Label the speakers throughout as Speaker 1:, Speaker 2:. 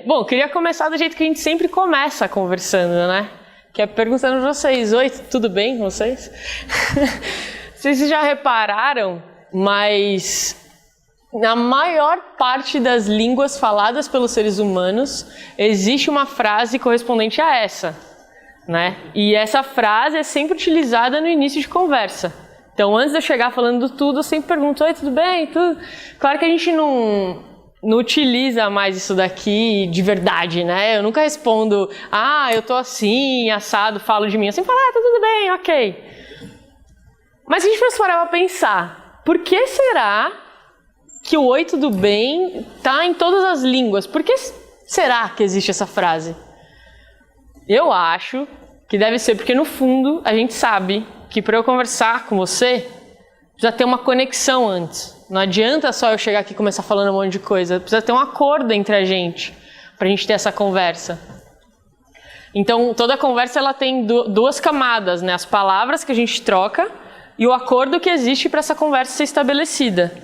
Speaker 1: Bom, queria começar do jeito que a gente sempre começa conversando, né? Que é perguntando pra vocês, oi, tudo bem com vocês? Vocês já repararam, mas na maior parte das línguas faladas pelos seres humanos, existe uma frase correspondente a essa, né? E essa frase é sempre utilizada no início de conversa. Então, antes de eu chegar falando tudo, eu sempre pergunto, oi, tudo bem? Tudo? Claro que a gente não utiliza mais isso daqui de verdade, né? Eu nunca respondo, eu tô assim, assado, falo de mim. Eu sempre falo, tá tudo bem, ok. Mas se a gente fosse parar pra pensar, por que será que o oi, tudo bem tá em todas as línguas? Por que será que existe essa frase? Eu acho que deve ser porque, no fundo, a gente sabe que para eu conversar com você, precisa ter uma conexão antes. Não adianta só eu chegar aqui e começar falando um monte de coisa. Precisa ter um acordo entre a gente, para a gente ter essa conversa. Então, toda conversa ela tem duas camadas, né? As palavras que a gente troca e o acordo que existe para essa conversa ser estabelecida.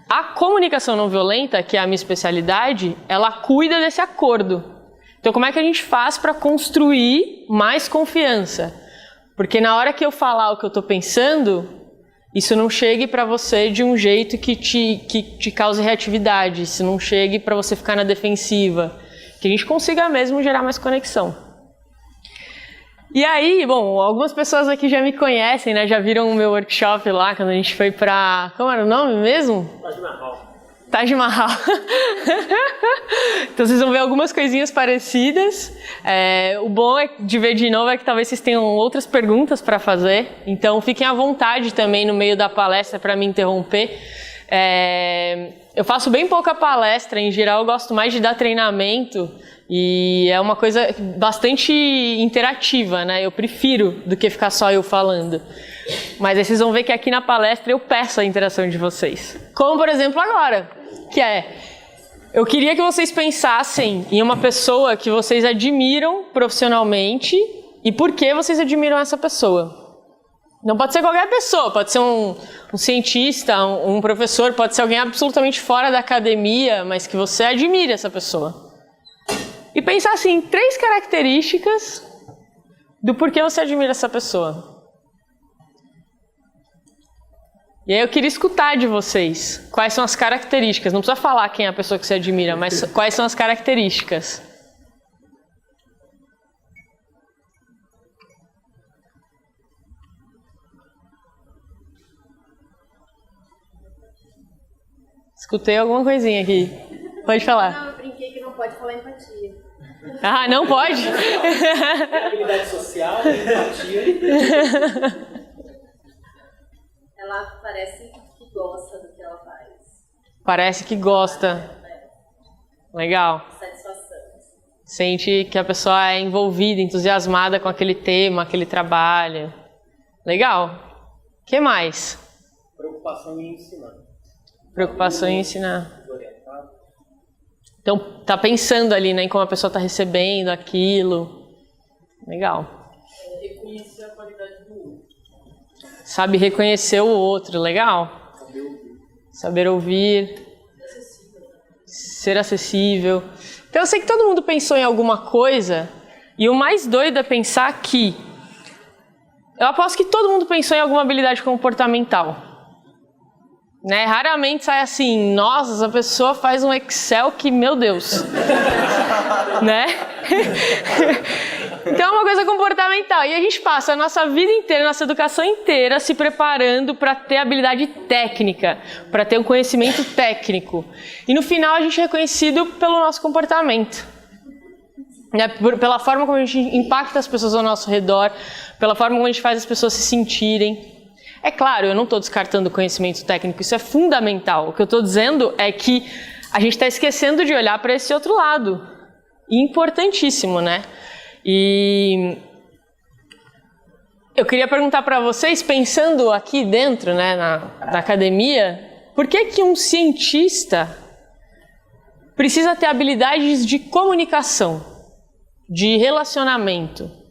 Speaker 1: A comunicação não violenta, que é a minha especialidade, ela cuida desse acordo. Então, como é que a gente faz para construir mais confiança? Porque na hora que eu falar o que eu estou pensando, isso não chegue para você de um jeito que te cause reatividade, isso não chegue para você ficar na defensiva, que a gente consiga mesmo gerar mais conexão. E aí, bom, algumas pessoas aqui já me conhecem, né? Já viram o meu workshop lá, quando a gente foi para... Como era o nome mesmo? Taj Mahal. Então vocês vão ver algumas coisinhas parecidas. O bom de ver de novo é que talvez vocês tenham outras perguntas para fazer. Então fiquem à vontade também no meio da palestra para me interromper. Eu faço bem pouca palestra, em geral eu gosto mais de dar treinamento. E é uma coisa bastante interativa, né? Eu prefiro do que ficar só eu falando. Mas aí vocês vão ver que aqui na palestra eu peço a interação de vocês. Como, por exemplo, agora, que eu queria que vocês pensassem em uma pessoa que vocês admiram profissionalmente e por que vocês admiram essa pessoa. Não pode ser qualquer pessoa, pode ser um cientista, um professor, pode ser alguém absolutamente fora da academia, mas que você admire essa pessoa. E pensar assim, 3 características do porquê você admira essa pessoa. E aí eu queria escutar de vocês quais são as características. Não precisa falar quem é a pessoa que você admira, mas quais são as características. Escutei alguma coisinha aqui. Pode falar.
Speaker 2: Não, eu brinquei que não pode falar empatia.
Speaker 1: Não pode?
Speaker 3: Habilidade social, empatia.
Speaker 2: Ela parece que gosta do que ela faz.
Speaker 1: Parece que gosta. Legal.
Speaker 2: Satisfação.
Speaker 1: Sente que a pessoa é envolvida, entusiasmada com aquele tema, aquele trabalho. Legal. O que mais?
Speaker 3: Preocupação em ensinar.
Speaker 1: Preocupação em ensinar. Então, tá pensando ali, né, em como a pessoa tá recebendo aquilo. Legal.
Speaker 3: Reconhecer a qualidade do outro.
Speaker 1: Sabe reconhecer o outro, legal. Saber ouvir. Ser acessível. Então, eu sei que todo mundo pensou em alguma coisa, e o mais doido é pensar que... Eu aposto que todo mundo pensou em alguma habilidade comportamental. Né? Raramente sai assim, nossa, essa pessoa faz um Excel que, meu Deus, né? Então é uma coisa comportamental. E a gente passa a nossa vida inteira, nossa educação inteira se preparando para ter habilidade técnica, para ter um conhecimento técnico. E no final a gente é reconhecido pelo nosso comportamento. Né? Pela forma como a gente impacta as pessoas ao nosso redor, pela forma como a gente faz as pessoas se sentirem. É claro, eu não estou descartando o conhecimento técnico, isso é fundamental. O que eu estou dizendo é que a gente está esquecendo de olhar para esse outro lado. Importantíssimo, né? E eu queria perguntar para vocês, pensando aqui dentro, né, na academia, por que um cientista precisa ter habilidades de comunicação, de relacionamento?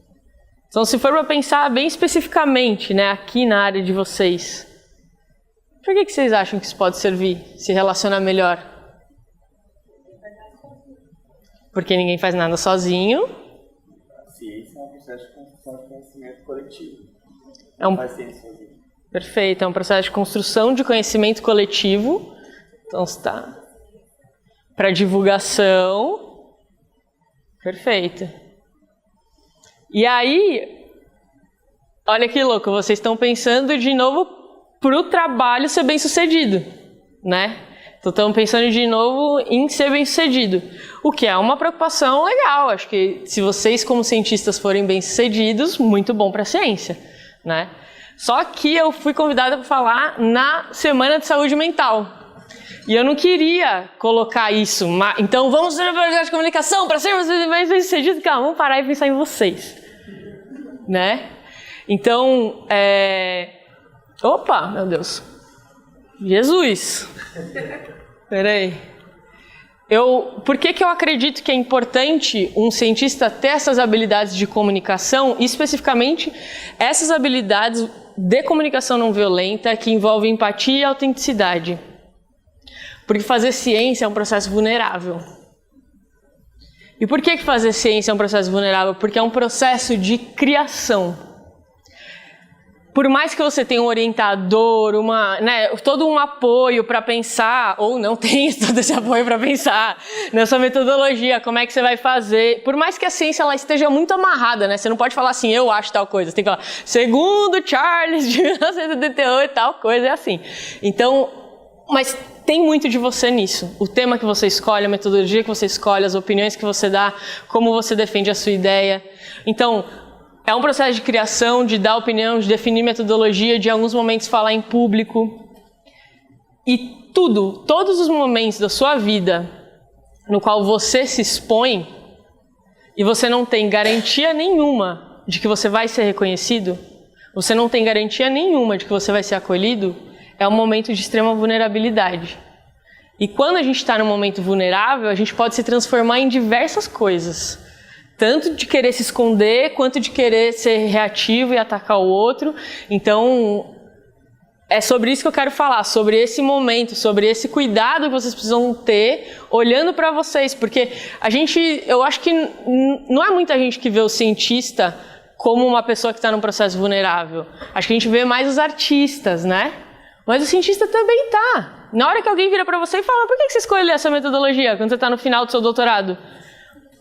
Speaker 1: Então, se for para pensar bem especificamente, né, aqui na área de vocês, por que vocês acham que isso pode servir, se relacionar melhor? porque ninguém faz nada sozinho.
Speaker 4: A ciência é um processo de construção de conhecimento coletivo.
Speaker 1: É um...
Speaker 4: Faz ciência sozinho.
Speaker 1: Perfeito, é um processo de construção de conhecimento coletivo. Então está para divulgação. Perfeito. E aí, olha que louco, vocês estão pensando de novo para o trabalho ser bem sucedido, né? Então estão pensando de novo em ser bem sucedido, o que é uma preocupação legal. Acho que se vocês como cientistas forem bem sucedidos, muito bom para a ciência, né? Só que eu fui convidada para falar na Semana de Saúde Mental. E eu não queria colocar isso. Então vamos fazer uma projeto de comunicação para sermos mais bem sucedidos. Calma, vamos parar e pensar em vocês, né? Então, opa, meu Deus. Jesus. Peraí. Por que eu acredito que é importante um cientista ter essas habilidades de comunicação, e especificamente essas habilidades de comunicação não violenta que envolvem empatia e autenticidade? Porque fazer ciência é um processo vulnerável. E por que fazer ciência é um processo vulnerável? Porque é um processo de criação. Por mais que você tenha um orientador, todo um apoio para pensar, ou não tenha todo esse apoio para pensar na sua metodologia, como é que você vai fazer, por mais que a ciência ela esteja muito amarrada, né? Você não pode falar assim, eu acho tal coisa, você tem que falar, segundo Charles de 1988, tal coisa, é assim. Então, mas tem muito de você nisso. O tema que você escolhe, a metodologia que você escolhe, as opiniões que você dá, como você defende a sua ideia. Então, é um processo de criação, de dar opinião, de definir metodologia, de em alguns momentos falar em público. E todos os momentos da sua vida no qual você se expõe e você não tem garantia nenhuma de que você vai ser reconhecido, você não tem garantia nenhuma de que você vai ser acolhido, é um momento de extrema vulnerabilidade. E quando a gente está num momento vulnerável, a gente pode se transformar em diversas coisas. Tanto de querer se esconder, quanto de querer ser reativo e atacar o outro. Então, é sobre isso que eu quero falar, sobre esse momento, sobre esse cuidado que vocês precisam ter, olhando para vocês. Porque eu acho que não é muita gente que vê o cientista como uma pessoa que está num processo vulnerável. Acho que a gente vê mais os artistas, né? Mas o cientista também tá. Na hora que alguém vira para você e fala, por que você escolheu essa metodologia quando você está no final do seu doutorado?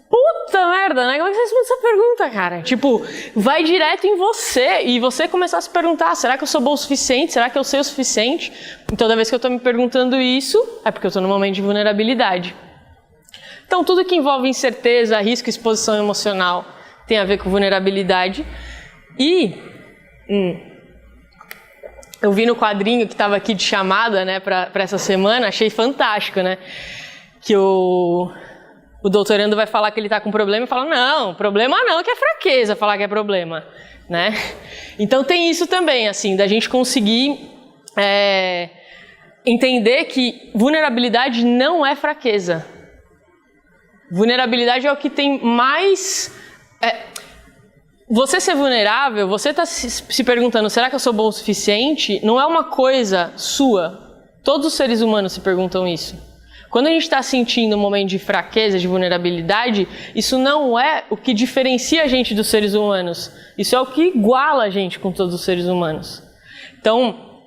Speaker 1: Puta merda, né? Como é que você responde essa pergunta, cara? Tipo, vai direto em você e você começar a se perguntar, será que eu sou bom o suficiente? Será que eu sei o suficiente? Então, toda vez que eu tô me perguntando isso, é porque eu tô num momento de vulnerabilidade. Então, tudo que envolve incerteza, risco e exposição emocional tem a ver com vulnerabilidade. E eu vi no quadrinho que estava aqui de chamada, né, para essa semana, achei fantástico, né? Que o doutorando vai falar que ele está com problema e fala, não, problema não, que é fraqueza falar que é problema, né? Então tem isso também, assim, da gente conseguir entender que vulnerabilidade não é fraqueza. Vulnerabilidade é o que tem mais... Você ser vulnerável, você está se perguntando, será que eu sou bom o suficiente? Não é uma coisa sua. Todos os seres humanos se perguntam isso. Quando a gente está sentindo um momento de fraqueza, de vulnerabilidade, isso não é o que diferencia a gente dos seres humanos. Isso é o que iguala a gente com todos os seres humanos. Então,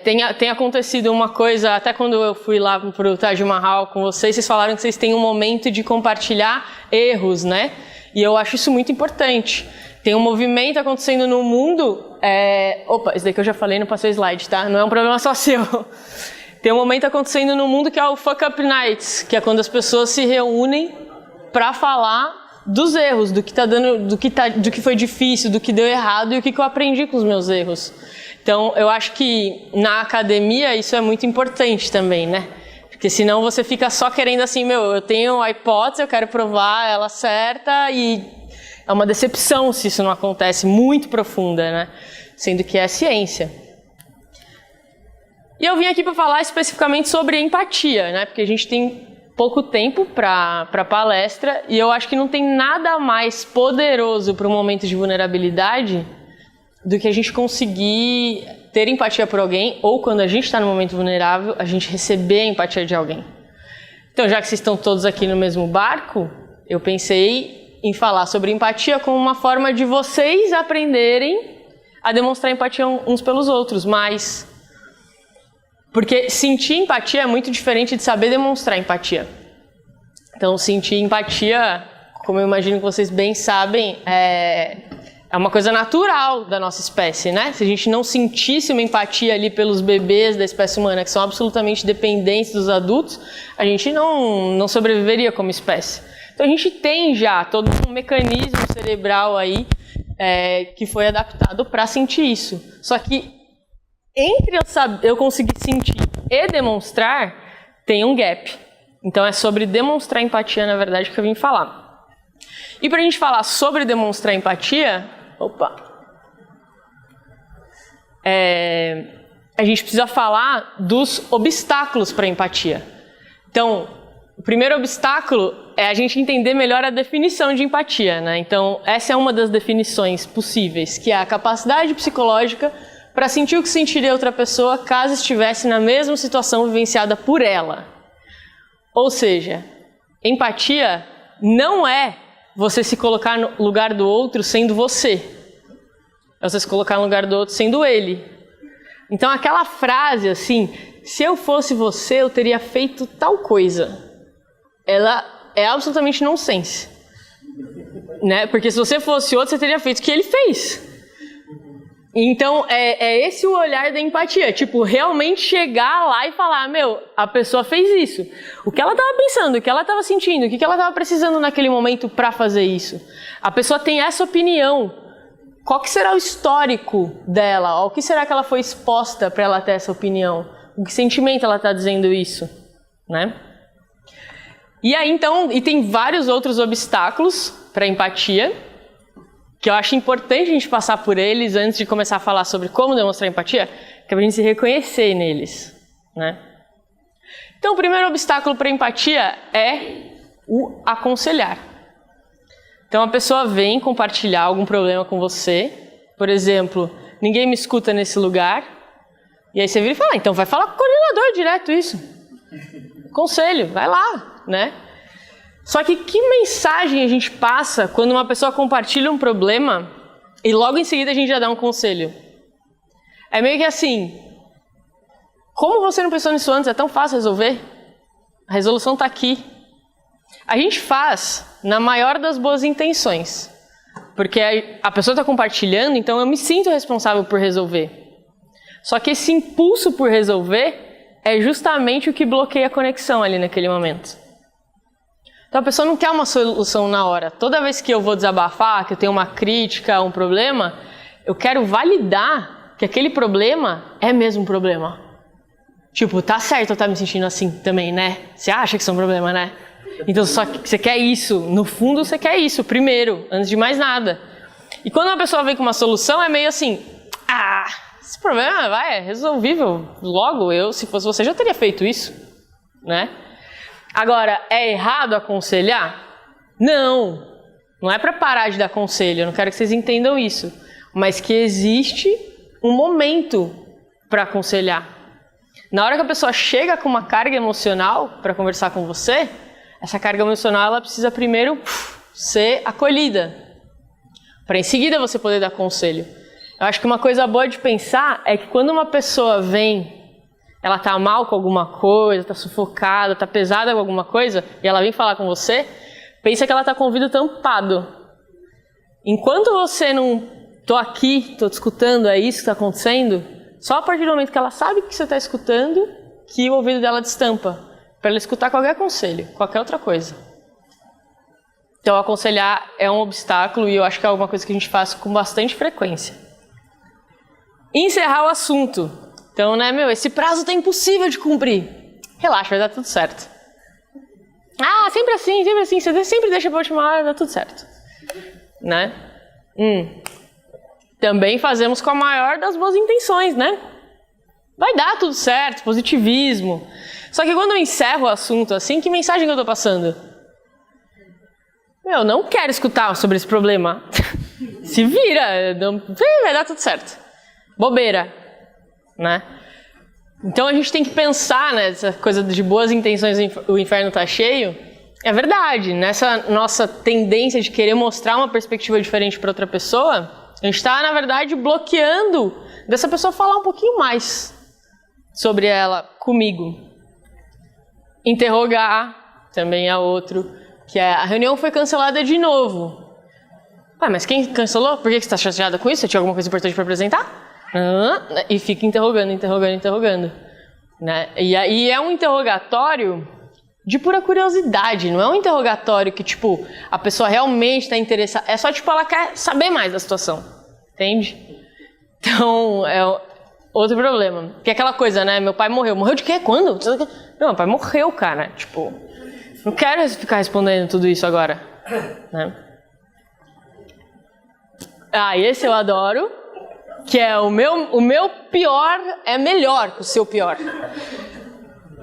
Speaker 1: tem acontecido uma coisa, até quando eu fui lá para o Taj Mahal com vocês falaram que vocês têm um momento de compartilhar erros, né? E eu acho isso muito importante. Tem um movimento acontecendo no mundo... Opa, esse daqui eu já falei, não passei o slide, tá? Não é um problema só seu. Tem um momento acontecendo no mundo que é o Fuck Up Nights, que é quando as pessoas se reúnem para falar dos erros, do que foi difícil, do que deu errado e o que eu aprendi com os meus erros. Então, eu acho que na academia isso é muito importante também, né? Porque senão você fica só querendo assim, eu tenho a hipótese, eu quero provar ela certa e é uma decepção se isso não acontece, muito profunda, né? Sendo que é ciência. E eu vim aqui para falar especificamente sobre empatia, né? Porque a gente tem pouco tempo para palestra e eu acho que não tem nada mais poderoso para um momento de vulnerabilidade do que a gente conseguir ter empatia por alguém ou quando a gente está no momento vulnerável, a gente receber a empatia de alguém. Então, já que vocês estão todos aqui no mesmo barco, eu pensei em falar sobre empatia como uma forma de vocês aprenderem a demonstrar empatia uns pelos outros, mas... Porque sentir empatia é muito diferente de saber demonstrar empatia. Então, sentir empatia, como eu imagino que vocês bem sabem, é uma coisa natural da nossa espécie, né? Se a gente não sentisse uma empatia ali pelos bebês da espécie humana, que são absolutamente dependentes dos adultos, a gente não sobreviveria como espécie. Então, a gente tem já todo um mecanismo cerebral aí que foi adaptado para sentir isso. Só que entre eu conseguir sentir e demonstrar, tem um gap. Então, é sobre demonstrar empatia, na verdade, que eu vim falar. E para a gente falar sobre demonstrar empatia, a gente precisa falar dos obstáculos para a empatia. Então, o primeiro obstáculo é a gente entender melhor a definição de empatia, né? Então, essa é uma das definições possíveis, que é a capacidade psicológica para sentir o que sentiria outra pessoa caso estivesse na mesma situação vivenciada por ela. Ou seja, empatia não é você se colocar no lugar do outro sendo você. É você se colocar no lugar do outro sendo ele. Então aquela frase assim, se eu fosse você, eu teria feito tal coisa. Ela é absolutamente nonsense. Né? Porque se você fosse outro, você teria feito o que ele fez. Então, é esse o olhar da empatia. Tipo, realmente chegar lá e falar, a pessoa fez isso. O que ela estava pensando, o que ela estava sentindo, o que ela estava precisando naquele momento para fazer isso. A pessoa tem essa opinião. Qual que será o histórico dela? O que será que ela foi exposta para ela ter essa opinião? O que sentimento ela está dizendo isso? Né? E aí, então, tem vários outros obstáculos para a empatia, que eu acho importante a gente passar por eles antes de começar a falar sobre como demonstrar empatia, que é para a gente se reconhecer neles, né? Então, o primeiro obstáculo para a empatia é o aconselhar. Então, a pessoa vem compartilhar algum problema com você, por exemplo, ninguém me escuta nesse lugar, e aí você vira e fala, então vai falar com o coordenador direto isso. Conselho, vai lá, né? Só que mensagem a gente passa quando uma pessoa compartilha um problema e logo em seguida a gente já dá um conselho? É meio que assim, como você não pensou nisso antes? É tão fácil resolver? A resolução está aqui. A gente faz na maior das boas intenções, porque a pessoa está compartilhando, então eu me sinto responsável por resolver. Só que esse impulso por resolver é justamente o que bloqueia a conexão ali naquele momento. Então a pessoa não quer uma solução na hora. Toda vez que eu vou desabafar, que eu tenho uma crítica, um problema, eu quero validar que aquele problema é mesmo um problema. Tipo, tá certo eu estar me sentindo assim também, né? Você acha que isso é um problema, né? Então só que você quer isso. No fundo você quer isso primeiro, antes de mais nada. E quando uma pessoa vem com uma solução, é meio assim, esse problema é resolvível logo. Se fosse você, já teria feito isso, né? Agora, é errado aconselhar? Não. Não é para parar de dar conselho, eu não quero que vocês entendam isso. Mas que existe um momento para aconselhar. Na hora que a pessoa chega com uma carga emocional para conversar com você, essa carga emocional ela precisa primeiro ser acolhida. Para em seguida você poder dar conselho. Eu acho que uma coisa boa de pensar é que quando uma pessoa vem, ela tá mal com alguma coisa, tá sufocada, tá pesada com alguma coisa, e ela vem falar com você, pensa que ela tá com o ouvido tampado. Enquanto você não, tô aqui, tô te escutando, é isso que tá acontecendo, só a partir do momento que ela sabe que você tá escutando, que o ouvido dela destampa, para ela escutar qualquer conselho, qualquer outra coisa. Então aconselhar é um obstáculo e eu acho que é alguma coisa que a gente faz com bastante frequência. Encerrar o assunto. Então, né, esse prazo tá impossível de cumprir. Relaxa, vai dar tudo certo. Sempre assim, você sempre deixa pra última hora, dá tudo certo. Né? Também fazemos com a maior das boas intenções, né? Vai dar tudo certo, positivismo. Só que quando eu encerro o assunto assim, que mensagem que eu tô passando? Não quero escutar sobre esse problema. Se vira, vai dar tudo certo. Bobeira. Né? Então a gente tem que pensar nessa coisa de boas intenções, o inferno tá cheio. É verdade, nessa nossa tendência de querer mostrar uma perspectiva diferente para outra pessoa, a gente está, na verdade, bloqueando dessa pessoa falar um pouquinho mais sobre ela comigo. Interrogar também é outro, que é a reunião foi cancelada de novo. Mas quem cancelou? Por que você está chateada com isso? Você tinha alguma coisa importante para apresentar? E fica interrogando. Né? E aí é um interrogatório de pura curiosidade, não é um interrogatório que, tipo, a pessoa realmente está interessada. É só, tipo, ela quer saber mais da situação, entende? Então, é outro problema. Que é aquela coisa, né? Meu pai morreu. Morreu de quê? Quando? Não, meu pai morreu, cara. Tipo, não quero ficar respondendo tudo isso agora. Né? Esse eu adoro. Que é o meu pior é melhor que o seu pior.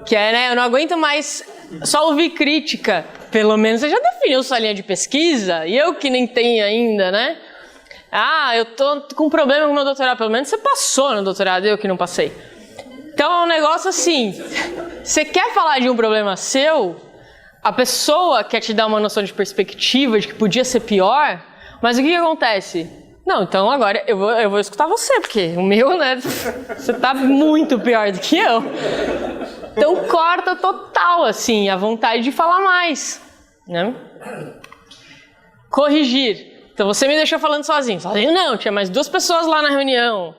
Speaker 1: Que é, né? Eu não aguento mais só ouvir crítica. Pelo menos você já definiu sua linha de pesquisa. E eu que nem tenho ainda, né? Eu tô com um problema com o meu doutorado. Pelo menos você passou no doutorado, eu que não passei. Então é um negócio assim. Você quer falar de um problema seu, a pessoa quer te dar uma noção de perspectiva de que podia ser pior, mas o que acontece? Não, então agora eu vou escutar você, porque o meu, né, você tá muito pior do que eu. Então corta total, assim, a vontade de falar mais, né? Corrigir. Então você me deixou falando sozinho. Sozinho não, tinha mais 2 pessoas lá na reunião.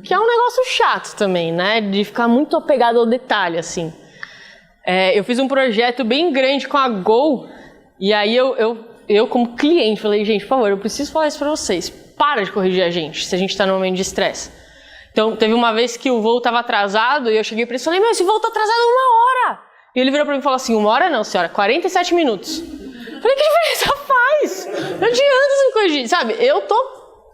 Speaker 1: Que é um negócio chato também, né, de ficar muito apegado ao detalhe, assim. Eu fiz um projeto bem grande com a Gol, e aí eu como cliente, falei, gente, por favor, eu preciso falar isso pra vocês. Para de corrigir a gente, se a gente está num momento de estresse. Então, teve uma vez que o voo estava atrasado e eu cheguei para ele e falei, mas esse voo está atrasado 1 hora. E ele virou para mim e falou assim, 1 hora não, senhora, 47 minutos. Eu falei, que diferença faz? Não adianta você corrigir, sabe? Eu tô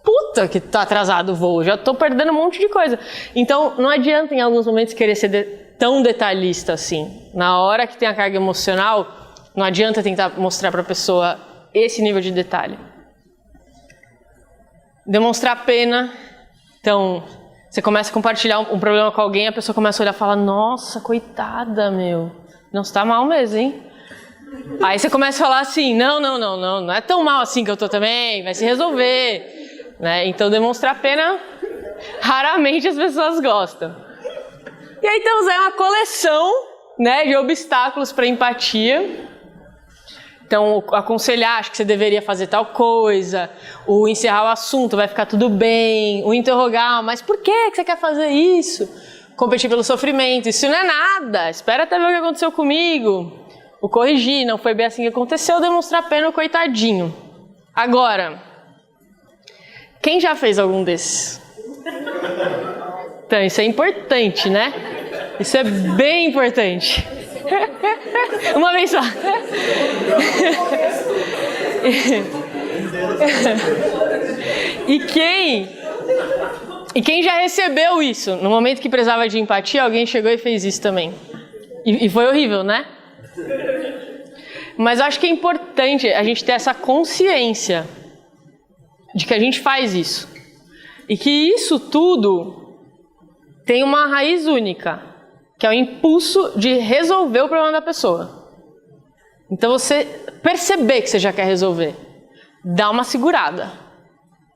Speaker 1: puta que tá atrasado o voo, já tô perdendo um monte de coisa. Então, não adianta em alguns momentos querer ser tão detalhista assim. Na hora que tem a carga emocional, não adianta tentar mostrar para a pessoa esse nível de detalhe. Demonstrar pena. Então, você começa a compartilhar um problema com alguém, a pessoa começa a olhar e fala, nossa, coitada, meu. Não, você tá mal mesmo, hein? Aí você começa a falar assim, não é tão mal assim que eu tô também, vai se resolver. Né? Então, demonstrar pena, raramente as pessoas gostam. E aí temos aí uma coleção, né, de obstáculos para empatia. Então, aconselhar, acho que você deveria fazer tal coisa, o encerrar o assunto, vai ficar tudo bem, o interrogar, mas por que você quer fazer isso? Competir pelo sofrimento, isso não é nada, espera até ver o que aconteceu comigo. O corrigir, não foi bem assim que aconteceu, demonstrar pena, coitadinho. Agora, quem já fez algum desses? Então, isso é importante, né? Isso é bem importante. Uma vez só. E quem já recebeu isso? No momento que precisava de empatia, alguém chegou e fez isso também. E foi horrível, né? Mas eu acho que é importante a gente ter essa consciência de que a gente faz isso. E que isso tudo tem uma raiz única, que é o impulso de resolver o problema da pessoa. Então você perceber que você já quer resolver, dá uma segurada.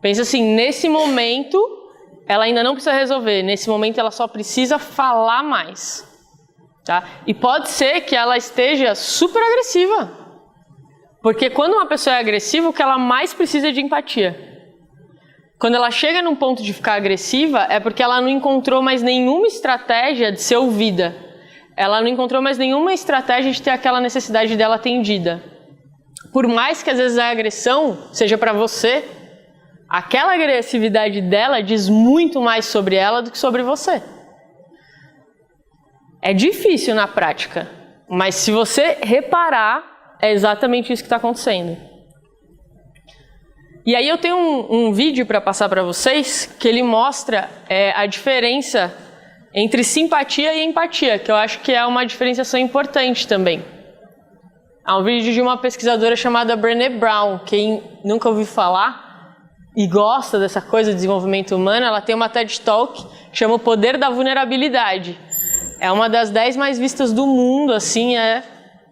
Speaker 1: Pensa assim, nesse momento ela ainda não precisa resolver, nesse momento ela só precisa falar mais. Tá? E pode ser que ela esteja super agressiva. Porque quando uma pessoa é agressiva, o que ela mais precisa é de empatia. Quando ela chega num ponto de ficar agressiva, é porque ela não encontrou mais nenhuma estratégia de ser ouvida. Ela não encontrou mais nenhuma estratégia de ter aquela necessidade dela atendida. Por mais que às vezes a agressão seja para você, aquela agressividade dela diz muito mais sobre ela do que sobre você. É difícil na prática, mas se você reparar, é exatamente isso que está acontecendo. E aí eu tenho um vídeo para passar para vocês que ele mostra a diferença entre simpatia e empatia, que eu acho que é uma diferenciação importante também. É um vídeo de uma pesquisadora chamada Brené Brown. Quem nunca ouviu falar e gosta dessa coisa de desenvolvimento humano, ela tem uma TED Talk que chama O Poder da Vulnerabilidade. É uma das 10 mais vistas do mundo, assim, é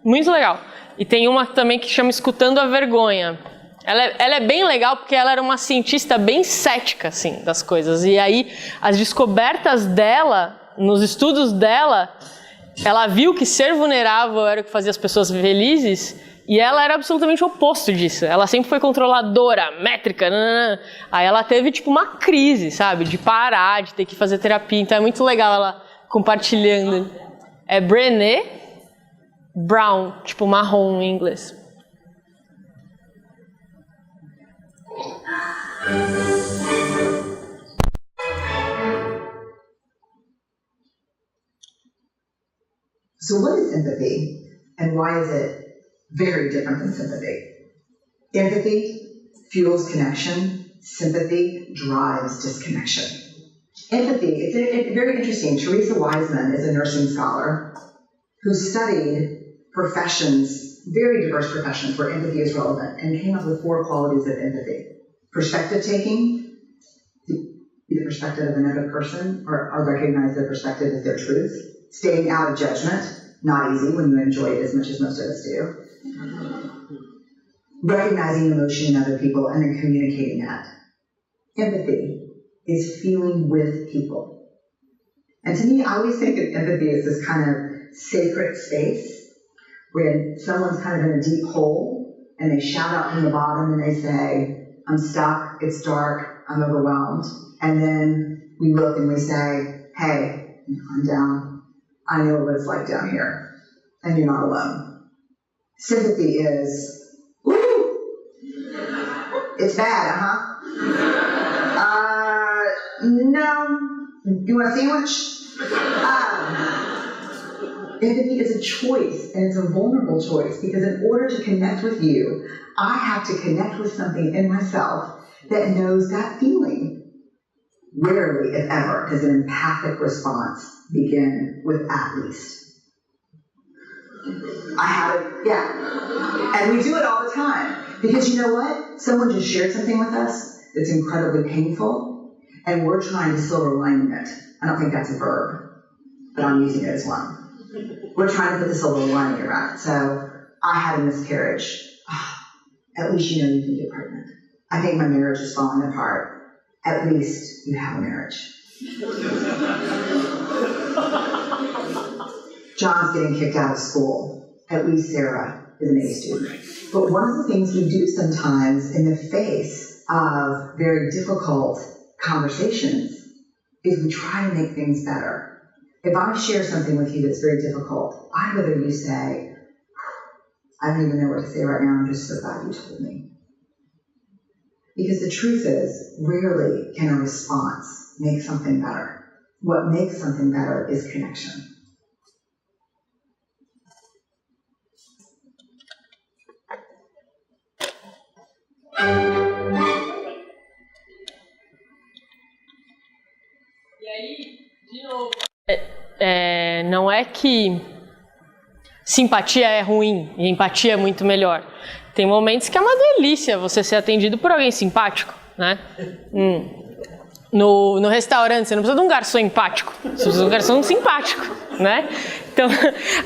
Speaker 1: muito legal. E tem uma também que chama Escutando a Vergonha. Ela é bem legal porque ela era uma cientista bem cética, assim, das coisas. E aí, as descobertas dela, nos estudos dela, ela viu que ser vulnerável era o que fazia as pessoas felizes, e ela era absolutamente o oposto disso. Ela sempre foi controladora, métrica, nanana. Aí ela teve, tipo, uma crise, sabe? De parar, de ter que fazer terapia. Então é muito legal ela compartilhando. É Brené Brown, tipo marrom em inglês.
Speaker 5: So what is empathy, and why is it very different than sympathy? Empathy fuels connection. Sympathy drives disconnection. Empathy, it's very interesting. Teresa Wiseman is a nursing scholar who studied professions, very diverse professions where empathy is relevant, and came up with 4 qualities of empathy. Perspective taking, to be the perspective of another person, or recognize their perspective as their truth. Staying out of judgment, not easy when you enjoy it as much as most of us do. Recognizing emotion in other people and then communicating that. Empathy is feeling with people. And to me, I always think of empathy as this kind of sacred space when someone's kind of in a deep hole and they shout out from the bottom and they say, I'm stuck, it's dark, I'm overwhelmed. And then we look and we say, hey, I'm down. I know what it's like down here. And you're not alone. Sympathy is, woo! It's bad, huh? No. You want a sandwich? Empathy is a choice, and it's a vulnerable choice, because in order to connect with you, I have to connect with something in myself that knows that feeling. Rarely, if ever, does an empathic response begin with at least. I have it, yeah. And we do it all the time. Because you know what? Someone just shared something with us that's incredibly painful, and we're trying to silver lining it. I don't think that's a verb, but I'm using it as one. We're trying to put the silver lining around it. So, I had a miscarriage. At least you know you can get pregnant. I think my marriage is falling apart. At least you have a marriage. John's getting kicked out of school. At least Sarah is an A student. But one of the things we do sometimes in the face of very difficult conversations is we try to make things better. If I share something with you that's very difficult, I'd rather you say, I don't even know what to say right now, I'm just so glad you told me. Because the truth is, rarely can a response make something better. What makes something better is connection.
Speaker 1: E aí, de novo, não é que simpatia é ruim e empatia é muito melhor. Tem momentos que é uma delícia você ser atendido por alguém simpático, né? No restaurante, você não precisa de um garçom empático, você precisa de um garçom simpático, né? Então,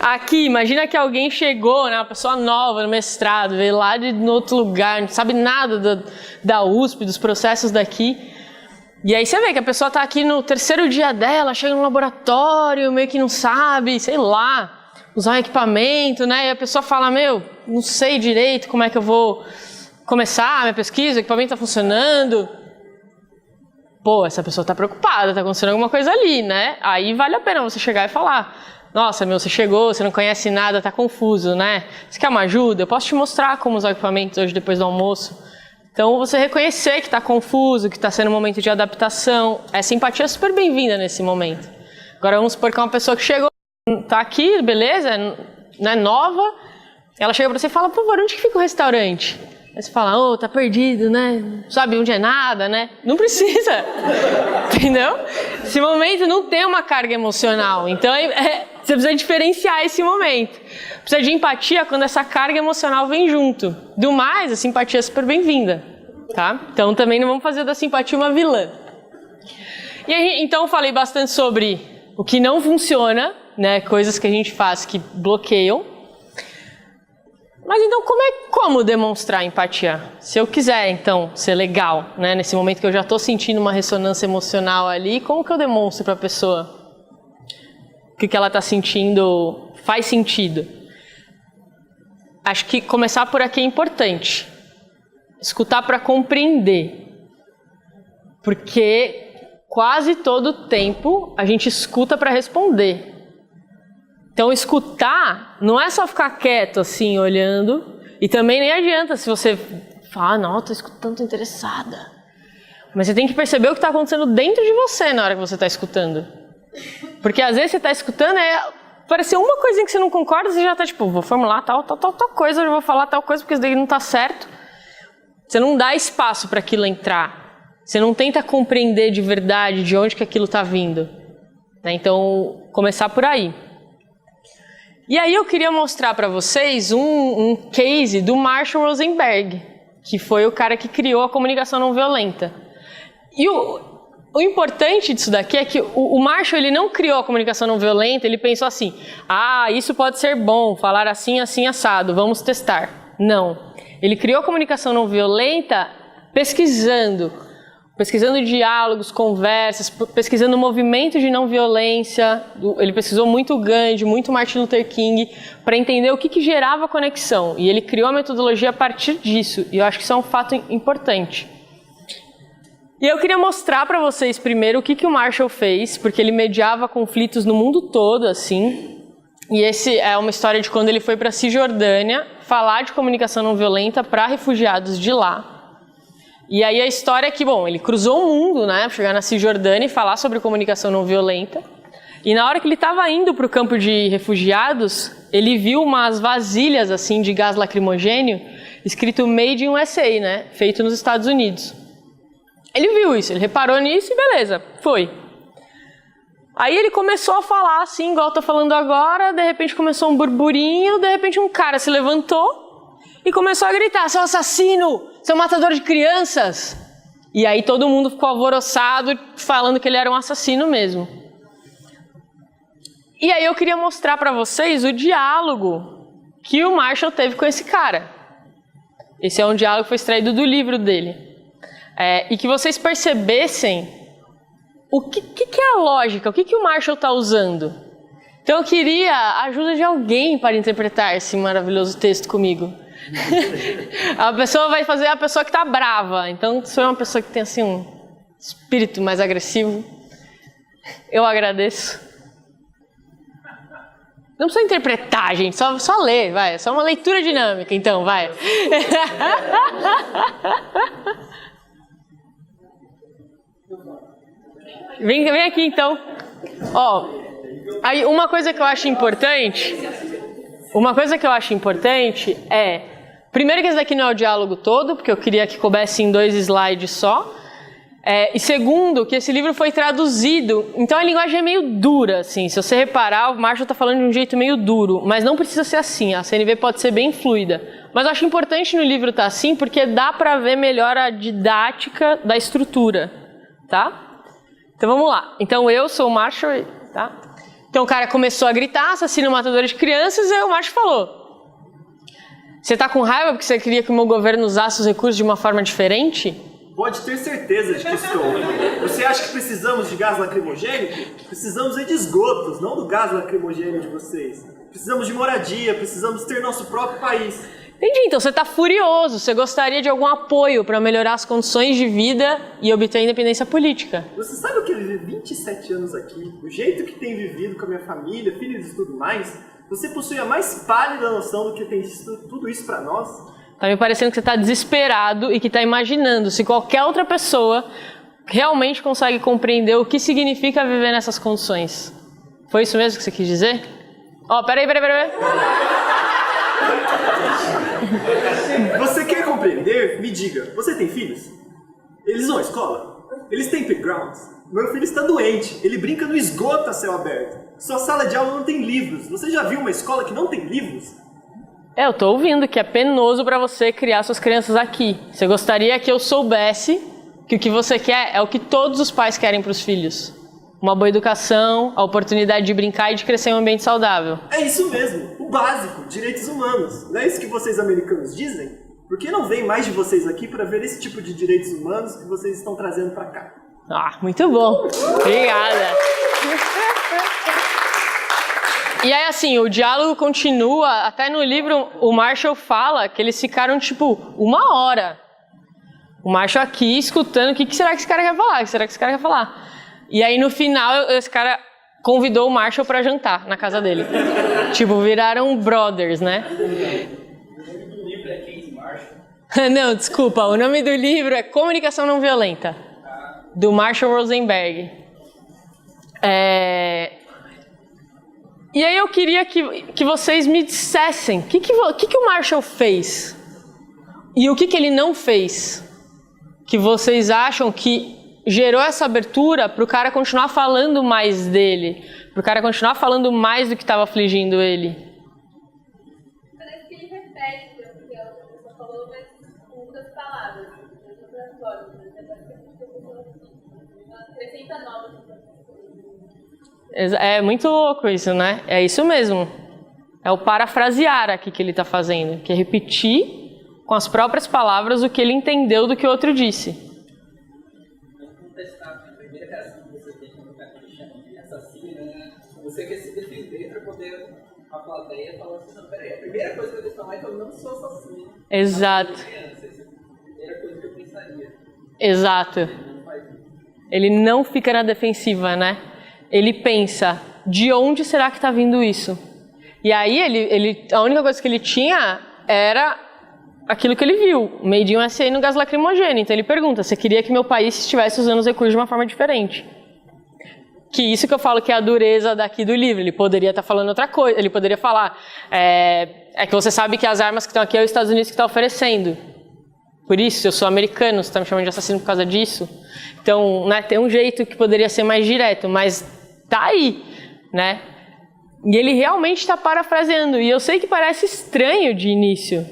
Speaker 1: aqui, imagina que alguém chegou, né, uma pessoa nova no mestrado, veio lá de outro lugar, não sabe nada da USP, dos processos daqui. E aí você vê que a pessoa está aqui no 3º dia dela, chega no laboratório, meio que não sabe, sei lá, usar um equipamento, né? E a pessoa fala, não sei direito como é que eu vou começar a minha pesquisa, o equipamento está funcionando. Pô, essa pessoa está preocupada, está acontecendo alguma coisa ali, né? Aí vale a pena você chegar e falar, nossa, você chegou, você não conhece nada, está confuso, né? Você quer uma ajuda? Eu posso te mostrar como usar o equipamento hoje depois do almoço. Então, você reconhecer que está confuso, que está sendo um momento de adaptação, essa empatia é super bem-vinda nesse momento. Agora, vamos supor que é uma pessoa que chegou, está aqui, beleza, né, nova, ela chega para você e fala, por favor, onde que fica o restaurante? Aí você fala, tá perdido, né, não sabe onde é nada, né? Não precisa, entendeu? Esse momento não tem uma carga emocional, então você precisa diferenciar esse momento. Precisa de empatia quando essa carga emocional vem junto. Do mais, a simpatia é super bem-vinda, tá? Então também não vamos fazer da simpatia uma vilã. E aí, então eu falei bastante sobre o que não funciona né? Coisas que a gente faz que bloqueiam. Mas então como demonstrar empatia? Se eu quiser, então, ser legal, né? Nesse momento que eu já estou sentindo uma ressonância emocional ali, como que eu demonstro para a pessoa que o que ela está sentindo faz sentido? Acho que começar por aqui é importante. Escutar para compreender. Porque quase todo o tempo a gente escuta para responder. Então, escutar não é só ficar quieto, assim, olhando. E também nem adianta se você falar, não, estou escutando, estou interessada. Mas você tem que perceber o que está acontecendo dentro de você na hora que você está escutando. Porque às vezes você está escutando, parecer uma coisinha que você não concorda, você já está tipo, vou formular tal coisa, eu vou falar tal coisa, porque isso daí não está certo. Você não dá espaço para aquilo entrar. Você não tenta compreender de verdade de onde que aquilo está vindo. Né? Então, começar por aí. E aí eu queria mostrar para vocês um case do Marshall Rosenberg, que foi o cara que criou a comunicação não violenta. E o importante disso daqui é que o Marshall ele não criou a comunicação não violenta, ele pensou assim, isso pode ser bom, falar assim, assim, assado, vamos testar. Não. Ele criou a comunicação não violenta pesquisando diálogos, conversas, pesquisando movimentos de não violência. Ele pesquisou muito Gandhi, muito Martin Luther King, para entender o que gerava conexão. E ele criou a metodologia a partir disso. E eu acho que isso é um fato importante. E eu queria mostrar para vocês primeiro o que o Marshall fez, porque ele mediava conflitos no mundo todo, assim. E esse é uma história de quando ele foi para a Cisjordânia falar de comunicação não violenta para refugiados de lá. E aí a história é que, ele cruzou o mundo, né, para chegar na Cisjordânia e falar sobre comunicação não violenta. E na hora que ele estava indo para o campo de refugiados, ele viu umas vasilhas, assim, de gás lacrimogênio, escrito Made in USA, né, feito nos Estados Unidos. Ele viu isso, ele reparou nisso e beleza, foi. Aí ele começou a falar, assim, igual eu tô falando agora, de repente começou um burburinho, de repente um cara se levantou e começou a gritar, seu assassino, seu matador de crianças. E aí todo mundo ficou alvoroçado, falando que ele era um assassino mesmo. E aí eu queria mostrar para vocês o diálogo que o Marshall teve com esse cara. Esse é um diálogo que foi extraído do livro dele. E que vocês percebessem o que é a lógica, o que o Marshall está usando. Então eu queria a ajuda de alguém para interpretar esse maravilhoso texto comigo. A pessoa vai fazer a pessoa que está brava. Então, se é uma pessoa que tem assim um espírito mais agressivo, eu agradeço. Não precisa interpretar, gente, só ler, vai. É só uma leitura dinâmica, então, vai. Vem aqui, então. Aí uma coisa que eu acho importante é... Primeiro que esse daqui não é o diálogo todo, porque eu queria que coubesse em 2 slides só. E segundo, que esse livro foi traduzido, então a linguagem é meio dura, assim. Se você reparar, o Marshall está falando de um jeito meio duro, mas não precisa ser assim, a CNV pode ser bem fluida. Mas eu acho importante no livro estar assim, porque dá para ver melhor a didática da estrutura, tá? Então vamos lá. Então eu sou o Marshall, tá? Então o cara começou a gritar, assassino matador de crianças, e aí o Marshall falou... Você está com raiva porque você queria que o meu governo usasse os recursos de uma forma diferente?
Speaker 6: Pode ter certeza de que estou. Você acha que precisamos de gás lacrimogêneo? Precisamos de esgotos, não do gás lacrimogêneo de vocês. Precisamos de moradia, precisamos ter nosso próprio país.
Speaker 1: Entendi, então você está furioso. Você gostaria de algum apoio para melhorar as condições de vida e obter a independência política.
Speaker 6: Você sabe o que é viver 27 anos aqui? O jeito que tem vivido com a minha família, filhos e tudo mais? Você possui a mais pálida noção do que tem sido tudo isso para nós?
Speaker 1: Tá me parecendo que você está desesperado e que está imaginando se qualquer outra pessoa realmente consegue compreender o que significa viver nessas condições. Foi isso mesmo que você quis dizer? Peraí.
Speaker 6: Você quer compreender? Me diga, você tem filhos? Eles vão à escola? Eles têm playgrounds? Meu filho está doente, ele brinca no esgoto a céu aberto. Sua sala de aula não tem livros. Você já viu uma escola que não tem livros?
Speaker 1: Eu tô ouvindo que é penoso para você criar suas crianças aqui. Você gostaria que eu soubesse que o que você quer é o que todos os pais querem para os filhos. uma boa educação, a oportunidade de brincar e de crescer em um ambiente saudável.
Speaker 6: É isso mesmo, o básico, direitos humanos. Não é isso que vocês americanos dizem? Por que não vem mais de vocês aqui para ver esse tipo de direitos humanos que vocês estão trazendo para cá?
Speaker 1: Ah, muito bom. Obrigada. E aí, assim, o diálogo continua. Até no livro, o Marshall fala que eles ficaram, tipo, 1 hora. O Marshall aqui, escutando o que será que esse cara quer falar, o que será que esse cara quer falar. E aí, no final, esse cara convidou o Marshall para jantar na casa dele. Tipo, viraram brothers, né?
Speaker 3: O nome do livro é James Marshall.
Speaker 1: Não, desculpa. O nome do livro é Comunicação Não Violenta, do Marshall Rosenberg. E aí eu queria que vocês me dissessem o que o Marshall fez e o que ele não fez, que vocês acham que gerou essa abertura para o cara continuar falando mais dele, para o cara continuar falando mais do que estava afligindo ele.
Speaker 2: Parece que ele repete o que a pessoa falou, mas com outras palavras, outras formas. Acrescenta novas.
Speaker 1: É muito louco isso, né? É isso mesmo. É o parafrasear aqui que ele está fazendo, que é repetir com as próprias palavras o que ele entendeu do que o outro disse.
Speaker 3: A primeira reação que você tem quando o cara te chama de assassino, né? Você quer se defender para poder a plateia falar assim, não, peraí, a primeira coisa que eu devo falar é que eu não sou assassino.
Speaker 1: Exato.
Speaker 3: Essa é a primeira coisa que eu pensaria.
Speaker 1: Exato. Ele não fica na defensiva, né? Ele pensa, de onde será que está vindo isso? E aí a única coisa que ele tinha era aquilo que ele viu, Made in USA no gás lacrimogêneo. Então ele pergunta, você queria que meu país estivesse usando os recursos de uma forma diferente? Que isso que eu falo que é a dureza daqui do livro. Ele poderia estar falando outra coisa, ele poderia falar, é que você sabe que as armas que estão aqui é os Estados Unidos que está oferecendo. Por isso, eu sou americano, você está me chamando de assassino por causa disso? Então, né, tem um jeito que poderia ser mais direto, mas tá aí, né? E ele realmente está parafraseando. E eu sei que parece estranho de início,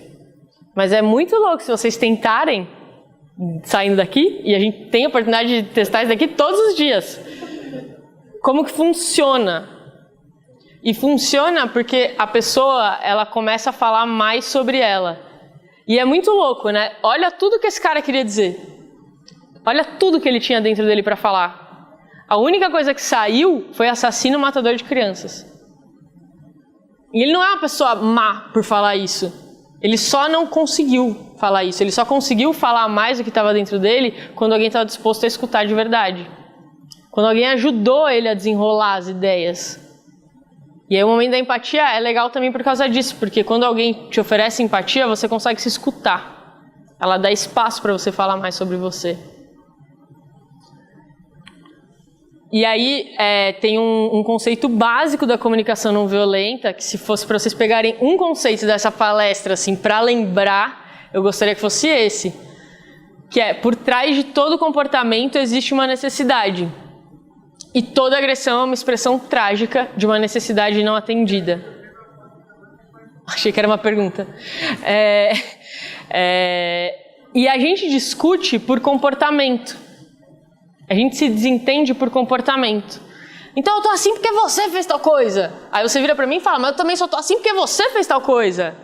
Speaker 1: mas é muito louco se vocês tentarem saindo daqui, e a gente tem a oportunidade de testar isso daqui todos os dias. Como que funciona? E funciona porque a pessoa, ela começa a falar mais sobre ela. E é muito louco, né? Olha tudo que esse cara queria dizer. Olha tudo que ele tinha dentro dele para falar. A única coisa que saiu foi assassino matador de crianças. E ele não é uma pessoa má por falar isso. Ele só não conseguiu falar isso. Ele só conseguiu falar mais do que estava dentro dele quando alguém estava disposto a escutar de verdade. Quando alguém ajudou ele a desenrolar as ideias. E aí o momento da empatia é legal também por causa disso, porque quando alguém te oferece empatia, você consegue se escutar. Ela dá espaço para você falar mais sobre você. E aí tem um conceito básico da comunicação não violenta, que se fosse para vocês pegarem um conceito dessa palestra assim, para lembrar, eu gostaria que fosse esse. Que é, por trás de todo comportamento existe uma necessidade. E toda agressão é uma expressão trágica de uma necessidade não atendida. Achei que era uma pergunta. E a gente discute por comportamento. A gente se desentende por comportamento. Então eu tô assim porque você fez tal coisa. Aí você vira pra mim e fala, mas eu também só tô assim porque você fez tal coisa.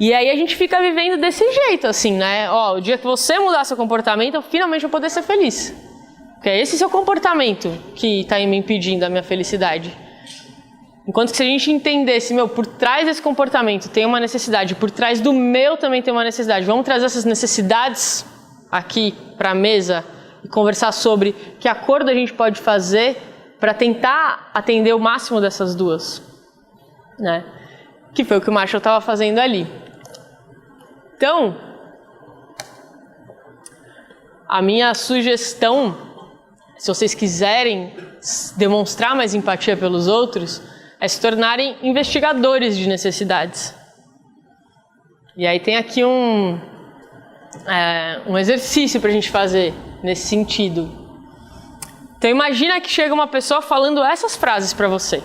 Speaker 1: E aí a gente fica vivendo desse jeito, assim, né? Ó, o dia que você mudar seu comportamento, eu finalmente vou poder ser feliz. Porque é esse seu comportamento que está me impedindo a minha felicidade. Enquanto que se a gente entendesse, por trás desse comportamento tem uma necessidade, por trás do meu também tem uma necessidade. Vamos trazer essas necessidades aqui para a mesa e conversar sobre que acordo a gente pode fazer para tentar atender o máximo dessas duas. Né? Que foi o que o Marshall estava fazendo ali. Então, a minha sugestão, se vocês quiserem demonstrar mais empatia pelos outros, é se tornarem investigadores de necessidades. E aí tem aqui um exercício para a gente fazer nesse sentido. Então imagina que chega uma pessoa falando essas frases para você.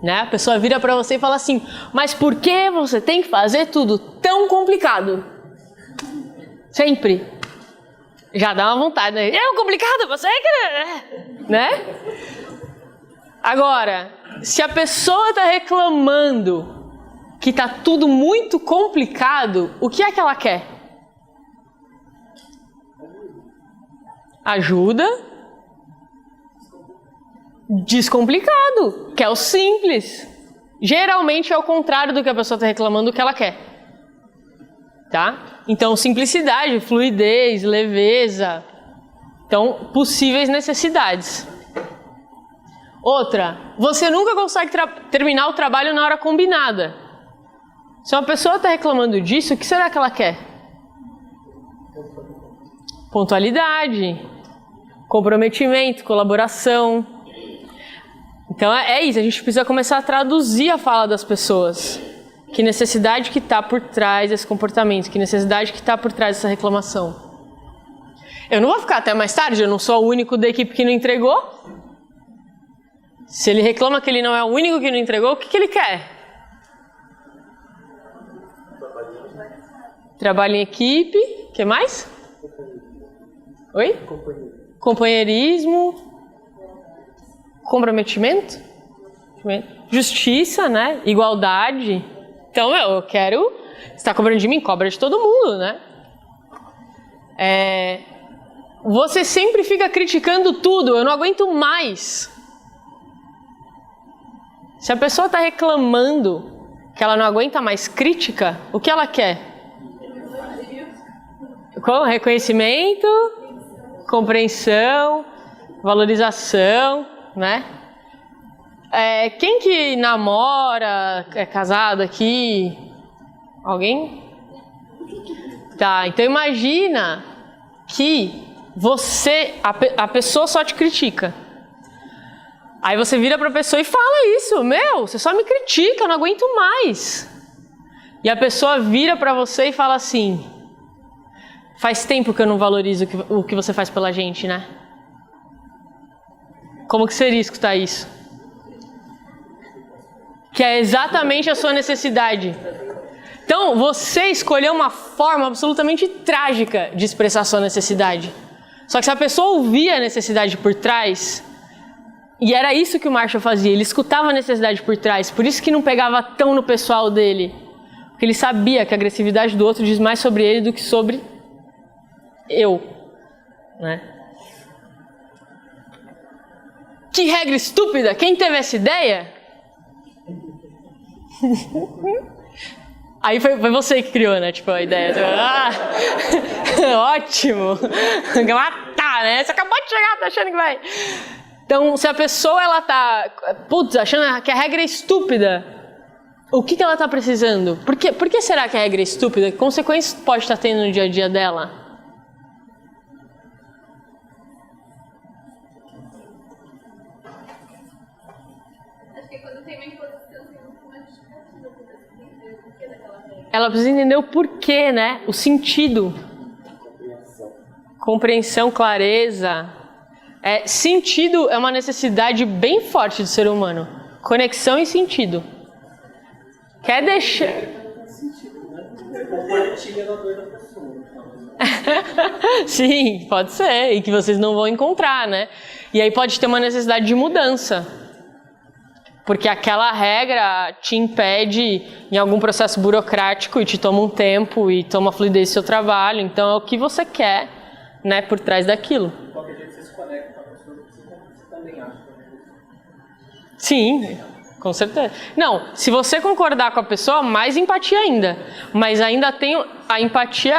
Speaker 1: Né? A pessoa vira para você e fala assim, mas por que você tem que fazer tudo tão complicado? Sempre. Já dá uma vontade, né? É complicado, você né? Agora, se a pessoa está reclamando que está tudo muito complicado, o que é que ela quer? Ajuda. Descomplicado, que é o simples. Geralmente é o contrário do que a pessoa está reclamando, o que ela quer. Tá? Então, simplicidade, fluidez, leveza. Então, possíveis necessidades. Outra, você nunca consegue terminar o trabalho na hora combinada. Se uma pessoa está reclamando disso, o que será que ela quer? Pontualidade, comprometimento, colaboração. Então é isso, a gente precisa começar a traduzir a fala das pessoas. Que necessidade que está por trás desse comportamento, que necessidade que está por trás dessa reclamação. Eu não vou ficar até mais tarde, eu não sou o único da equipe que não entregou. Se ele reclama que ele não é o único que não entregou, o que ele quer? Trabalho em equipe, o que mais? Oi? Companheirismo. Comprometimento, justiça, né? Igualdade. Então, eu quero... Você está cobrando de mim? Cobra de todo mundo, né? Você sempre fica criticando tudo. Eu não aguento mais. Se a pessoa está reclamando que ela não aguenta mais crítica, o que ela quer? Reconhecimento, compreensão, valorização, né? Quem que namora, é casado aqui? Alguém? Tá, então imagina que a pessoa só te critica. Aí você vira pra pessoa e fala isso, você só me critica, eu não aguento mais. E a pessoa vira pra você e fala assim, faz tempo que eu não valorizo o que você faz pela gente, né? Como que seria escutar isso? Que é exatamente a sua necessidade. Então, você escolheu uma forma absolutamente trágica de expressar a sua necessidade. Só que se a pessoa ouvia a necessidade por trás, e era isso que o Marshall fazia, ele escutava a necessidade por trás, por isso que não pegava tão no pessoal dele. Porque ele sabia que a agressividade do outro diz mais sobre ele do que sobre eu, né? Que regra estúpida! Quem teve essa ideia? Aí foi você que criou, né? Tipo, a ideia. Ótimo! Matar, né? Você acabou de chegar, tá achando que vai... Então, se a pessoa, ela tá... achando que a regra é estúpida, o que ela tá precisando? Por que será que a regra é estúpida? Que consequências pode estar tendo no dia a dia dela? Ela precisa entender o porquê, né? O sentido. Compreensão, clareza. Sentido é uma necessidade bem forte do ser humano. Conexão e sentido. Quer deixar...
Speaker 4: Compartilha da dor da pessoa.
Speaker 1: Sim, pode ser. E que vocês não vão encontrar, né? E aí pode ter uma necessidade de mudança. Porque aquela regra te impede em algum processo burocrático e te toma um tempo e toma fluidez do seu trabalho. Então é o que você quer, né, por trás daquilo.
Speaker 3: Qualquer dia que você se conecta com a pessoa, você também acha.
Speaker 1: Sim, com certeza. Não, se você concordar com a pessoa, mais empatia ainda. Mas ainda tem a empatia,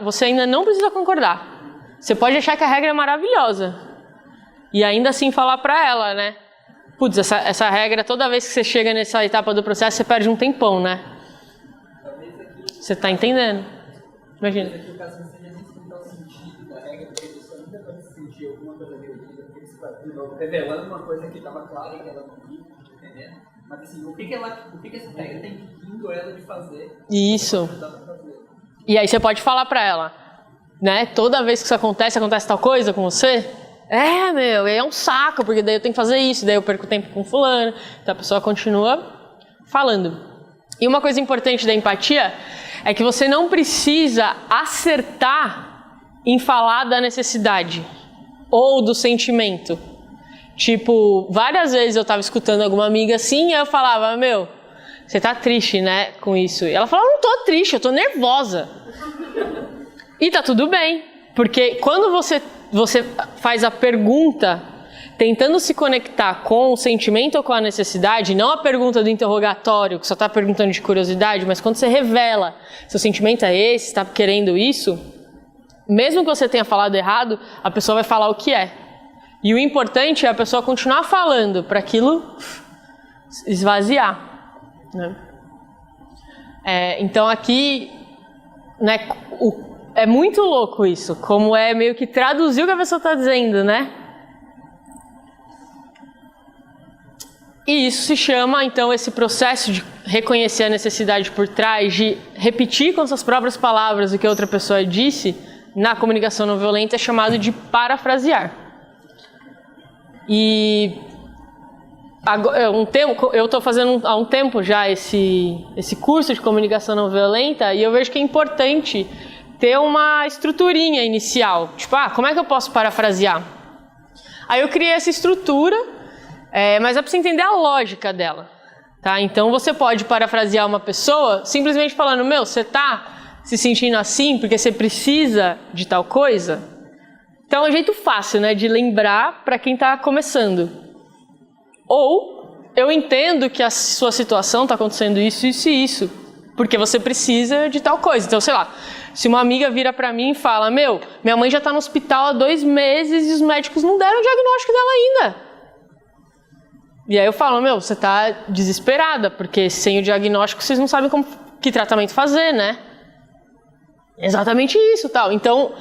Speaker 1: você ainda não precisa concordar. Você pode achar que a regra é maravilhosa. E ainda assim falar pra ela, né? Putz, essa regra, toda vez que você chega nessa etapa do processo, você perde um tempão, né? Você tá entendendo? Imagina.
Speaker 3: Talvez aqui o caso não seja nem explicar o sentido da regra, porque a pessoa nunca vai sentir alguma coisa agredida, porque você está revelando uma coisa que estava clara e que ela não viu, entendendo? Mas assim, o que essa regra tem impedindo ela de fazer?
Speaker 1: Isso. E aí você pode falar pra ela, né? Toda vez que isso acontece tal coisa com você... é um saco, porque daí eu tenho que fazer isso, daí eu perco tempo com fulano. Então a pessoa continua falando. E uma coisa importante da empatia é que você não precisa acertar em falar da necessidade ou do sentimento. Tipo, várias vezes eu estava escutando alguma amiga assim, e eu falava, meu, você tá triste, né, com isso? E ela falava, não tô triste, eu tô nervosa. E tá tudo bem, porque quando você faz a pergunta tentando se conectar com o sentimento ou com a necessidade, não a pergunta do interrogatório, que só está perguntando de curiosidade, mas quando você revela, seu sentimento é esse, está querendo isso, mesmo que você tenha falado errado, a pessoa vai falar o que é. E o importante é a pessoa continuar falando para aquilo esvaziar. Né? Então aqui, né, é muito louco isso, como é meio que traduzir o que a pessoa está dizendo, né? E isso se chama, então, esse processo de reconhecer a necessidade por trás, de repetir com suas próprias palavras o que a outra pessoa disse, na comunicação não violenta, é chamado de parafrasear. E eu estou fazendo há um tempo já esse curso de comunicação não violenta, e eu vejo que é importante ter uma estruturinha inicial. Tipo, como é que eu posso parafrasear? Aí eu criei essa estrutura, mas é para você entender a lógica dela. Tá? Então você pode parafrasear uma pessoa simplesmente falando, meu, você está se sentindo assim porque você precisa de tal coisa? Então é um jeito fácil, né, de lembrar para quem está começando. Ou eu entendo que a sua situação está acontecendo isso, isso e isso, porque você precisa de tal coisa. Então, sei lá, se uma amiga vira para mim e fala, meu, minha mãe já está no hospital há 2 meses e os médicos não deram o diagnóstico dela ainda. E aí eu falo, meu, você está desesperada, porque sem o diagnóstico vocês não sabem que tratamento fazer, né? Exatamente isso, tal. Então,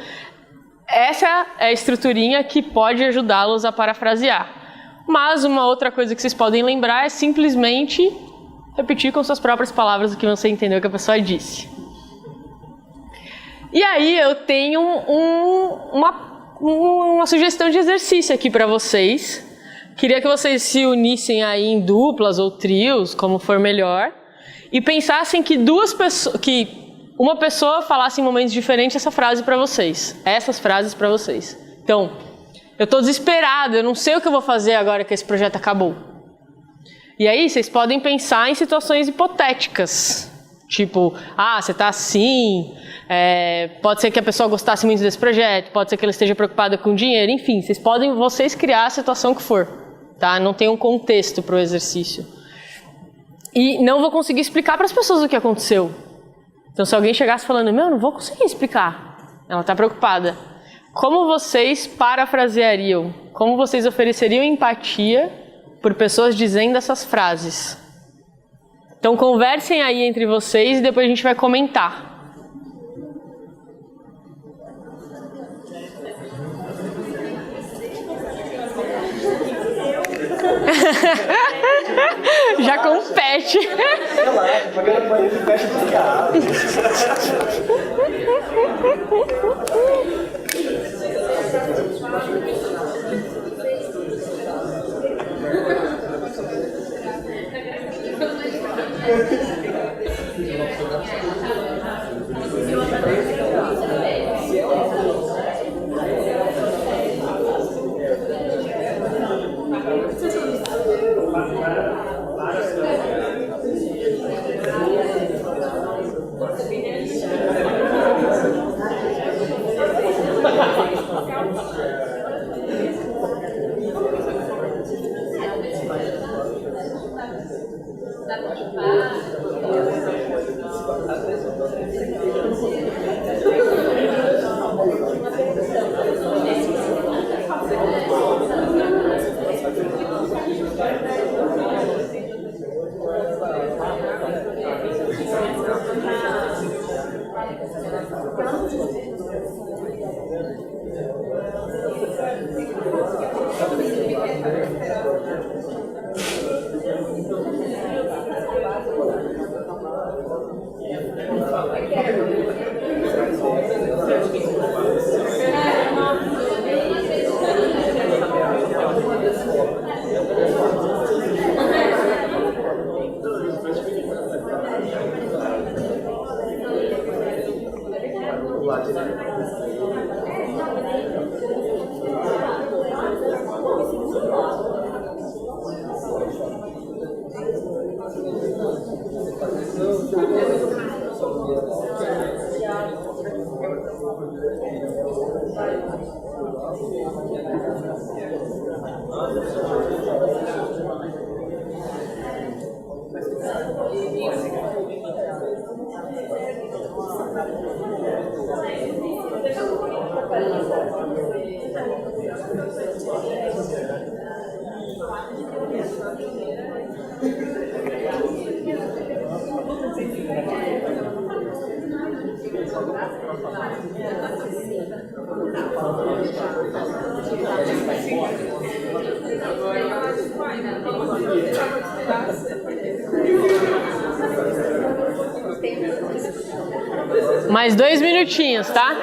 Speaker 1: essa é a estruturinha que pode ajudá-los a parafrasear. Mas uma outra coisa que vocês podem lembrar é simplesmente repetir com suas próprias palavras o que você entendeu que a pessoa disse. E aí eu tenho uma sugestão de exercício aqui para vocês. Queria que vocês se unissem aí em duplas ou trios, como for melhor, e pensassem que uma pessoa falasse em momentos diferentes essa frase para vocês, essas frases para vocês. Então, eu estou desesperado, eu não sei o que eu vou fazer agora que esse projeto acabou. E aí vocês podem pensar em situações hipotéticas, tipo, você está assim, pode ser que a pessoa gostasse muito desse projeto, pode ser que ela esteja preocupada com dinheiro, enfim, vocês criar a situação que for. Tá? Não tem um contexto para o exercício. E não vou conseguir explicar para as pessoas o que aconteceu. Então, se alguém chegasse falando, meu, não vou conseguir explicar. Ela está preocupada. Como vocês parafraseariam? Como vocês ofereceriam empatia por pessoas dizendo essas frases? Então, conversem aí entre vocês e depois a gente vai comentar. Já compete.
Speaker 4: Relaxa, pagando para ele fecha dos caras.
Speaker 1: Mais 2 minutinhos, tá?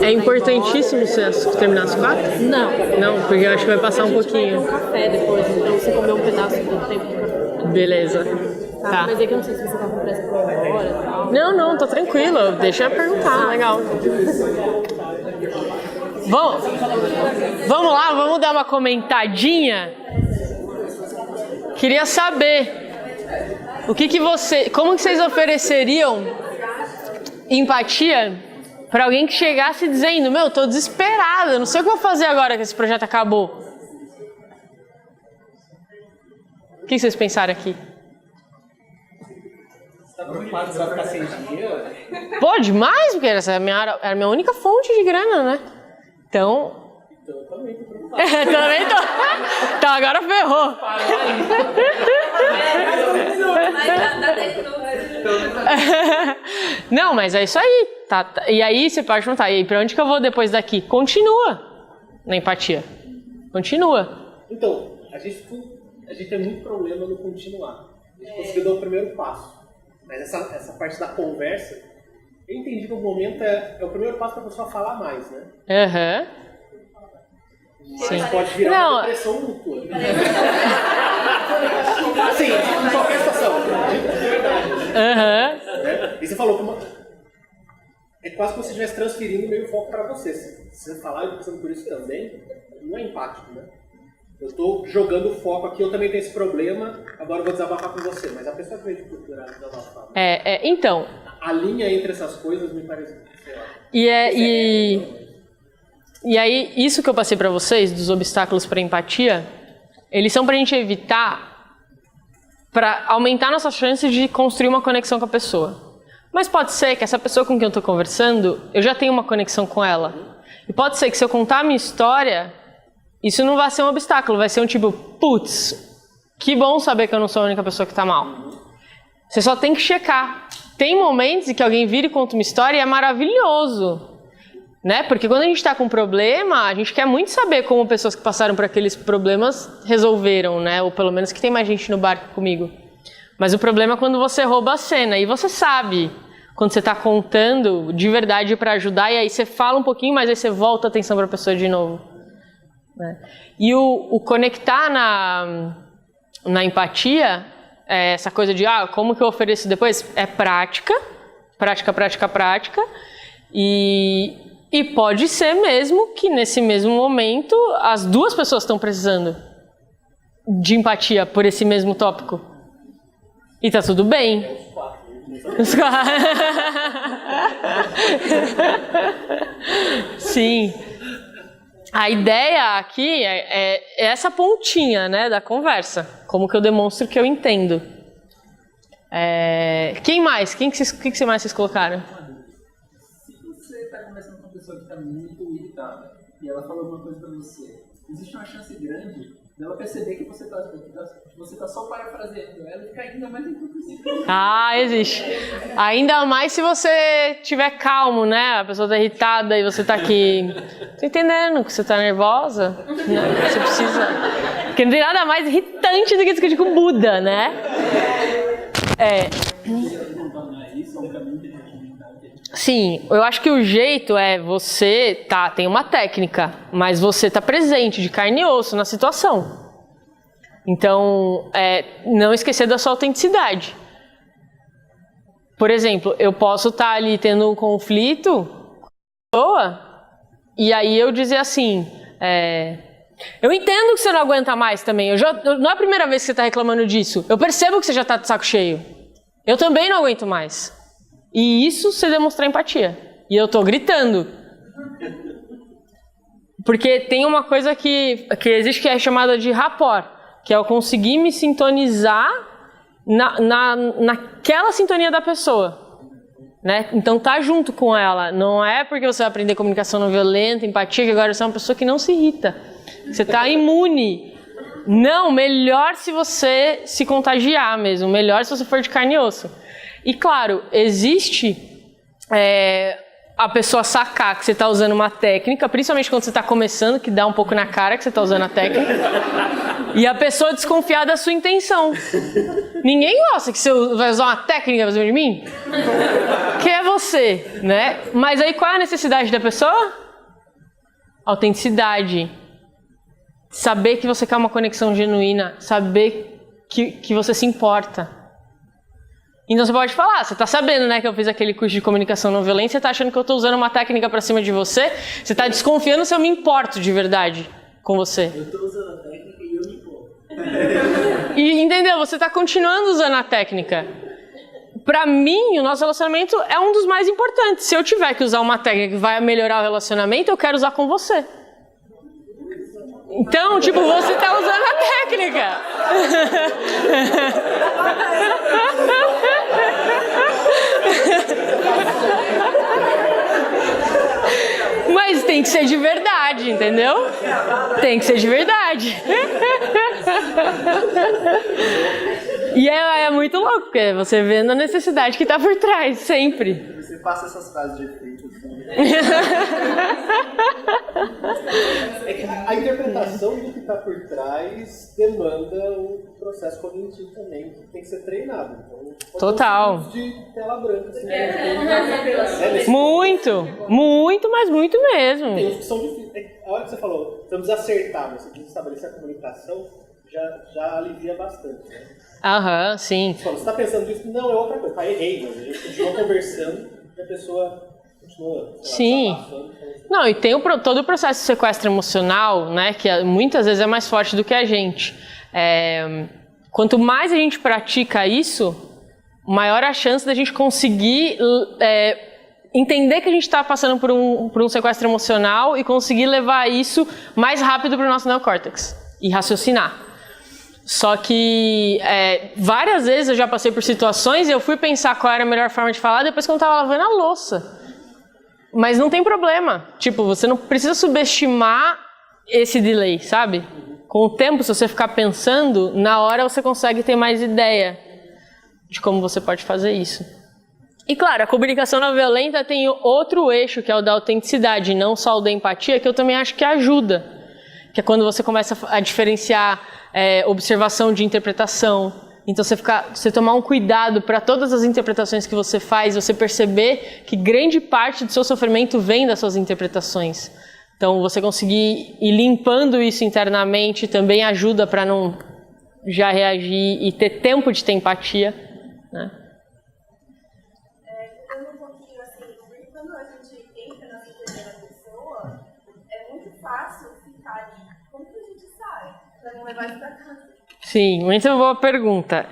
Speaker 1: É importantíssimo você terminar as 4?
Speaker 7: Não.
Speaker 1: Não, porque eu acho que vai passar um pouquinho.
Speaker 7: Um café depois, então você comer um pedaço do tempo do café.
Speaker 1: Beleza. Tá.
Speaker 7: Mas é que eu não sei se você tá com pressa pra ir embora e tal.
Speaker 1: Não, tô tranquila. Deixa eu perguntar, legal. Vamos lá, vamos dar uma comentadinha. Queria saber como que vocês ofereceriam empatia para alguém que chegasse dizendo: meu, tô desesperada, não sei o que vou fazer agora que esse projeto acabou. O que vocês pensaram aqui?
Speaker 3: Você tá preocupado que você vai ficar sem dinheiro?
Speaker 1: Pô, demais, porque essa era a minha única fonte de grana, né? Então
Speaker 3: Eu também tô preocupado.
Speaker 1: também tô. Então agora ferrou. Não, mas é isso aí. Tá. E aí você pode perguntar: e aí, pra onde que eu vou depois daqui? Continua na empatia. Continua.
Speaker 8: Então, a gente tem muito problema no continuar. A gente conseguiu dar o primeiro passo. Mas essa parte da conversa, eu entendi que o momento é o primeiro passo para a pessoa falar mais, né?
Speaker 1: Aham.
Speaker 8: Mas pode virar uma depressão mútua. Assim, em qualquer situação. De verdade.
Speaker 1: Aham.
Speaker 8: E você falou que é quase como se você estivesse transferindo meio foco para você. Se você falar e passando por isso também, não é empático, né? Eu estou jogando o foco aqui, eu também tenho esse problema, agora eu vou desabafar com você. Mas a pessoa que veio de cultura desabafar.
Speaker 1: Então.
Speaker 8: A linha entre essas coisas me parece, sei lá.
Speaker 1: E aí, isso que eu passei para vocês, dos obstáculos para empatia, eles são para a gente evitar, para aumentar nossas chances de construir uma conexão com a pessoa. Mas pode ser que essa pessoa com quem eu estou conversando, eu já tenho uma conexão com ela. E pode ser que se eu contar a minha história, isso não vai ser um obstáculo, vai ser um tipo: putz, que bom saber que eu não sou a única pessoa que está mal. Você só tem que checar. Tem momentos em que alguém vira e conta uma história e é maravilhoso. Né? Porque quando a gente está com um problema, a gente quer muito saber como pessoas que passaram por aqueles problemas resolveram, né? Ou pelo menos que tem mais gente no barco comigo. Mas o problema é quando você rouba a cena. E você sabe, quando você está contando de verdade para ajudar, e aí você fala um pouquinho, mas aí você volta a atenção para a pessoa de novo. Né? E o conectar na empatia, essa coisa de como que eu ofereço depois, é prática. E pode ser mesmo que nesse mesmo momento as duas pessoas estão precisando de empatia por esse mesmo tópico. E tá tudo bem. Os quatro. Sim. A ideia aqui é essa pontinha, né, da conversa. Como que eu demonstro que eu entendo. Quem mais? Que mais vocês colocaram?
Speaker 3: pessoa que está muito irritada e ela falou alguma coisa para você, existe uma chance grande dela perceber que você tá só parafraseando ela e ficar ainda mais impossível.
Speaker 1: Ah, existe. Ainda mais se você estiver calmo, né? A pessoa tá irritada e você tá aqui... Tô entendendo que você tá nervosa, né? Você precisa... Porque não tem nada mais irritante do que discutir com o Buda, né? Sim, eu acho que o jeito é você tem uma técnica, mas você tá presente de carne e osso na situação. Então, não esquecer da sua autenticidade. Por exemplo, eu posso estar ali tendo um conflito com a pessoa e aí eu dizer assim, eu entendo que você não aguenta mais também, não é a primeira vez que você está reclamando disso, eu percebo que você já está de saco cheio, eu também não aguento mais. E isso você demonstrar empatia. E eu tô gritando. Porque tem uma coisa que existe que é chamada de rapport, que é eu conseguir me sintonizar naquela sintonia da pessoa. Né? Então tá junto com ela. Não é porque você vai aprender comunicação não violenta, empatia, que agora você é uma pessoa que não se irrita. Você tá imune. Não, melhor se você se contagiar mesmo. Melhor se você for de carne e osso. E claro, existe a pessoa sacar que você está usando uma técnica, principalmente quando você está começando, que dá um pouco na cara que você está usando a técnica, e a pessoa desconfiar da sua intenção. Ninguém gosta que você vai usar uma técnica pra cima de mim, que é você, né? Mas aí qual é a necessidade da pessoa? Autenticidade. Saber que você quer uma conexão genuína, saber que você se importa. Então você pode falar, você tá sabendo, né, que eu fiz aquele curso de comunicação não violenta, você tá achando que eu tô usando uma técnica pra cima de você, você tá desconfiando se eu me importo de verdade com você.
Speaker 3: Eu tô usando a técnica e eu me importo.
Speaker 1: E entendeu? Você tá continuando usando a técnica. Pra mim, o nosso relacionamento é um dos mais importantes. Se eu tiver que usar uma técnica que vai melhorar o relacionamento, eu quero usar com você. Então, tipo, você tá usando a técnica. Mas tem que ser de verdade, entendeu? Tem que ser de verdade. E é muito louco, porque você vê a necessidade que tá por trás, sempre.
Speaker 4: Você passa essas frases de efeito assim.
Speaker 8: É que a interpretação do que está por trás demanda um processo cognitivo também, que tem que ser treinado. Então,
Speaker 1: total.
Speaker 8: De tela branca. Assim,
Speaker 1: muito, mas muito mesmo.
Speaker 8: Tem uns que são difíceis. A hora que você falou, precisamos acertar, você precisa estabelecer a comunicação, já alivia bastante. Né?
Speaker 1: Aham, sim.
Speaker 8: Você está pensando nisso? Não, é outra coisa. Tá, errei, mas a gente continua conversando e a pessoa continua.
Speaker 1: Sim. Não, e tem todo o processo de sequestro emocional, né, que muitas vezes é mais forte do que a gente. Quanto mais a gente pratica isso, maior a chance da gente conseguir entender que a gente está passando por um sequestro emocional e conseguir levar isso mais rápido para o nosso neocórtex e raciocinar. Só que várias vezes eu já passei por situações e eu fui pensar qual era a melhor forma de falar depois que eu estava lavando a louça. Mas não tem problema. Tipo, você não precisa subestimar esse delay, sabe? Com o tempo, se você ficar pensando, na hora você consegue ter mais ideia de como você pode fazer isso. E claro, a comunicação não violenta tem outro eixo, que é o da autenticidade, não só o da empatia, que eu também acho que ajuda. Que é quando você começa a diferenciar observação de interpretação. Então você tomar um cuidado para todas as interpretações que você faz, você perceber que grande parte do seu sofrimento vem das suas interpretações. Então você conseguir ir limpando isso internamente também ajuda para não já reagir e ter tempo de ter empatia, né?
Speaker 2: Um pouquinho assim, porque quando a gente entra na sintonia da pessoa, é muito fácil ficar ali. Como que a gente sai para não levar isso para casa?
Speaker 1: Sim, muito boa pergunta.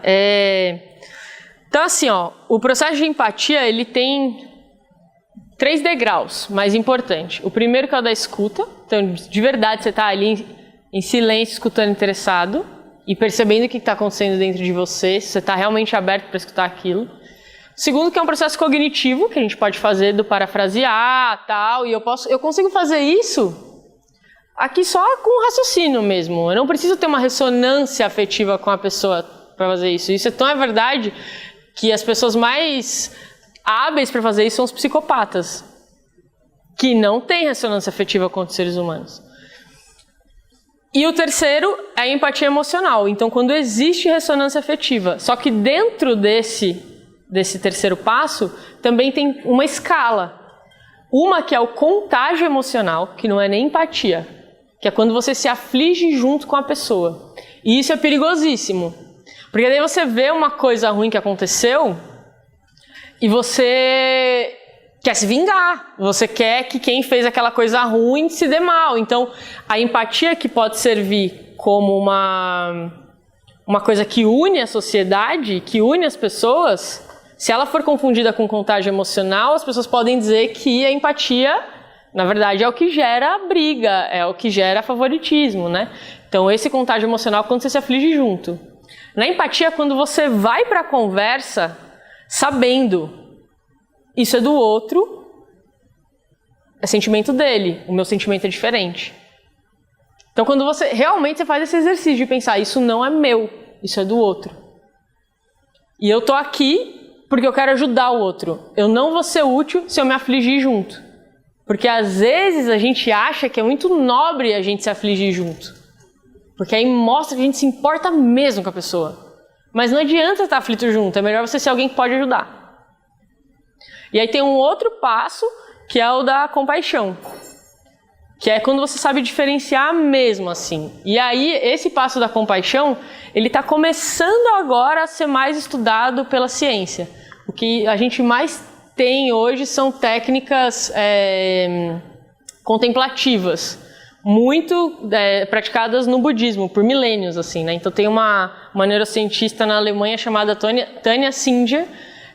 Speaker 1: Então assim, o processo de empatia ele tem 3 degraus mais importantes. O primeiro que é o da escuta, então de verdade você está ali em silêncio, escutando interessado e percebendo o que está acontecendo dentro de você, se você está realmente aberto para escutar aquilo. O Segundo, que é um processo cognitivo, que a gente pode fazer do parafrasear, tal, e eu consigo fazer isso aqui só com raciocínio mesmo. Eu não preciso ter uma ressonância afetiva com a pessoa para fazer isso. Isso é tão verdade que as pessoas mais hábeis para fazer isso são os psicopatas, que não têm ressonância afetiva com os seres humanos. E o terceiro é a empatia emocional. Então, quando existe ressonância afetiva, só que dentro desse terceiro passo, também tem uma escala. Uma que é o contágio emocional, que não é nem empatia, que é quando você se aflige junto com a pessoa. E isso é perigosíssimo. Porque daí você vê uma coisa ruim que aconteceu e você quer se vingar. Você quer que quem fez aquela coisa ruim se dê mal. Então, a empatia, que pode servir como uma coisa que une a sociedade, que une as pessoas, se ela for confundida com contágio emocional, as pessoas podem dizer que a empatia, na verdade, é o que gera briga, é o que gera favoritismo, né? Então, esse contágio emocional é quando você se aflige junto. Na empatia, é quando você vai para a conversa sabendo isso é do outro, é sentimento dele, o meu sentimento é diferente. Então, quando você realmente faz esse exercício de pensar, isso não é meu, isso é do outro. E eu tô aqui porque eu quero ajudar o outro. Eu não vou ser útil se eu me afligir junto. Porque às vezes a gente acha que é muito nobre a gente se afligir junto. Porque aí mostra que a gente se importa mesmo com a pessoa. Mas não adianta estar aflito junto, é melhor você ser alguém que pode ajudar. E aí tem um outro passo, que é o da compaixão. Que é quando você sabe diferenciar mesmo, assim. E aí, esse passo da compaixão, ele está começando agora a ser mais estudado pela ciência. O que a gente mais tem hoje são técnicas contemplativas, muito praticadas no budismo, por milênios, assim, né? Então tem uma neurocientista na Alemanha chamada Tanya Singer.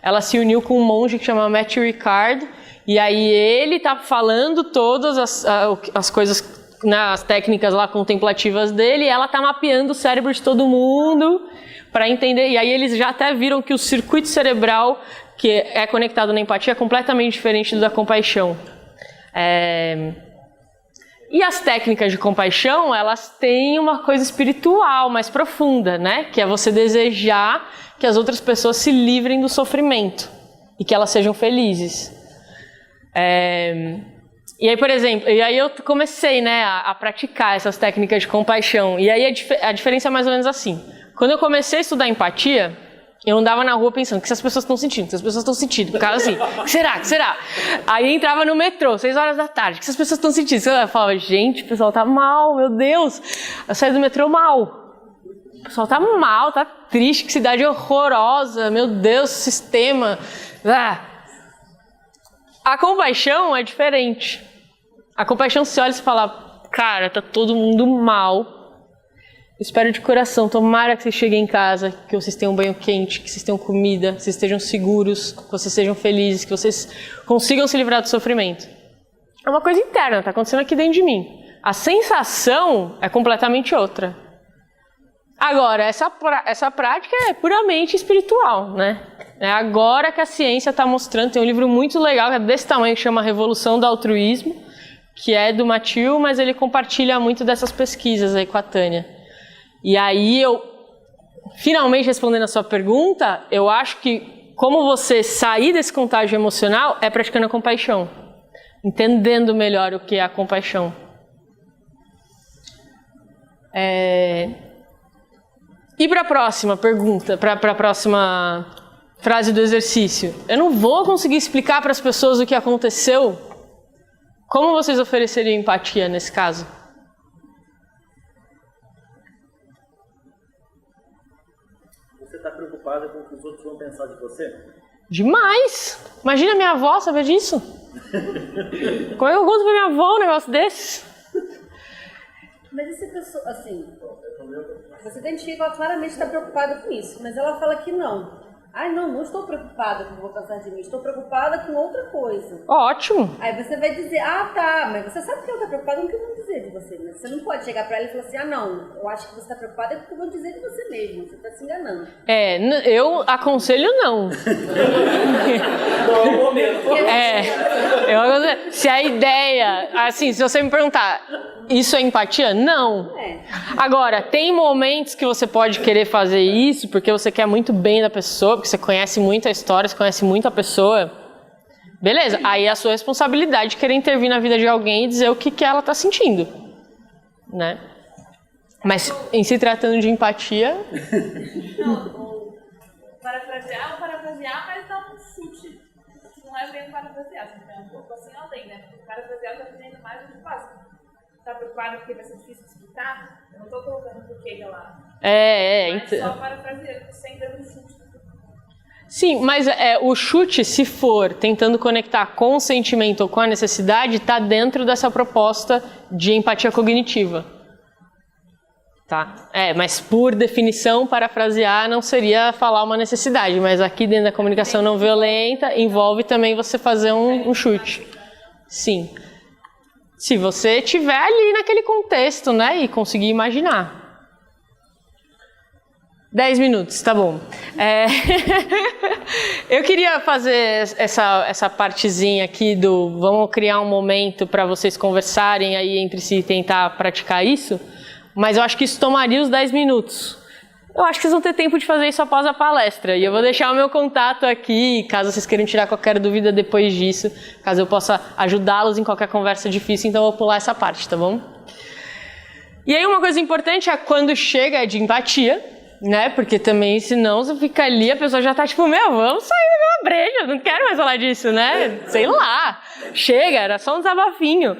Speaker 1: Ela se uniu com um monge que chama Matthew Ricard, e aí ele tá falando todas as coisas, né, as técnicas lá contemplativas dele, e ela tá mapeando o cérebro de todo mundo para entender. E aí eles já até viram que o circuito cerebral que é conectado na empatia é completamente diferente do da compaixão. E as técnicas de compaixão, elas têm uma coisa espiritual mais profunda, né? Que é você desejar que as outras pessoas se livrem do sofrimento e que elas sejam felizes. E aí, por exemplo, eu comecei, né, a praticar essas técnicas de compaixão. E aí a diferença é mais ou menos assim. Quando eu comecei a estudar empatia, eu andava na rua pensando, o que as pessoas estão sentindo? O que as pessoas estão sentindo? Ficava assim, o que será? O que será? Aí entrava no metrô, 6 horas da tarde, o que as pessoas estão sentindo? Eu falava, gente, o pessoal tá mal, meu Deus. Eu saí do metrô mal. O pessoal tá mal, tá triste, que cidade horrorosa, meu Deus, sistema. A compaixão é diferente. A compaixão se olha e fala, cara, tá todo mundo mal. Eu espero de coração, tomara que vocês cheguem em casa, que vocês tenham um banho quente, que vocês tenham comida, que vocês estejam seguros, que vocês sejam felizes, que vocês consigam se livrar do sofrimento. É uma coisa interna, está acontecendo aqui dentro de mim. A sensação é completamente outra. Agora, essa prática é puramente espiritual, né? É agora que a ciência está mostrando, tem um livro muito legal, que é desse tamanho, que chama Revolução do Altruísmo, que é do Mathieu, mas ele compartilha muito dessas pesquisas aí com a Tânia. E aí finalmente respondendo a sua pergunta, eu acho que como você sair desse contágio emocional é praticando a compaixão, entendendo melhor o que é a compaixão. E para a próxima pergunta, para a próxima frase do exercício, eu não vou conseguir explicar para as pessoas o que aconteceu. Como vocês ofereceriam empatia nesse caso?
Speaker 4: Você está preocupada com o que os outros vão pensar de você?
Speaker 1: Demais! Imagina minha avó saber disso. Como é que eu conto pra minha avó um negócio desse?
Speaker 7: Mas essa pessoa, assim, você identifica que ela claramente está preocupada com isso, mas ela fala que não.
Speaker 9: Ai, não estou preocupada com o que vou pensar de mim, estou preocupada com outra coisa.
Speaker 1: Ótimo.
Speaker 9: Aí você vai dizer, ah, tá, mas você sabe que ela está preocupada com o que vão dizer de você, né? Você não pode chegar pra ela e falar assim, ah, não, eu acho que você está preocupada com o que vão dizer de você mesmo, você está se enganando.
Speaker 1: Eu aconselho não. Eu aconselho. Se a ideia, assim, se você me perguntar, isso é empatia? Não. Agora, tem momentos que você pode querer fazer isso porque você quer muito bem da pessoa, porque você conhece muito a história, você conhece muito a pessoa. Beleza, aí é a sua responsabilidade querer intervir na vida de alguém e dizer o que ela está sentindo, né? Mas em se tratando de empatia...
Speaker 2: Não, parafrasear, mas dá um chute. Não é bem parafrasear, você tem um pouco assim além, né? Porque parafrasear tá fazendo mais do que fácil. Tá preocupado porque vai ser difícil de explicar? Eu não tô colocando o porquê lá. Mas só parafraseando, sem dando um chute.
Speaker 1: Sim, mas o chute, se for tentando conectar com o sentimento ou com a necessidade, está dentro dessa proposta de empatia cognitiva. Tá? Mas por definição, parafrasear não seria falar uma necessidade, mas aqui dentro da comunicação não violenta envolve também você fazer um chute. Sim. Se você estiver ali naquele contexto, né, e conseguir imaginar. 10 minutos, tá bom. Eu queria fazer essa partezinha aqui do vamos criar um momento para vocês conversarem aí entre si e tentar praticar isso, mas eu acho que isso tomaria os 10 minutos. Eu acho que vocês vão ter tempo de fazer isso após a palestra. E eu vou deixar o meu contato aqui, caso vocês queiram tirar qualquer dúvida depois disso, caso eu possa ajudá-los em qualquer conversa difícil, então eu vou pular essa parte, tá bom? E aí uma coisa importante é quando chega de empatia, né? Porque também, senão você fica ali, a pessoa já tá tipo, vamos sair da minha breja, não quero mais falar disso, né? Sei lá, chega, era só um desabafinho.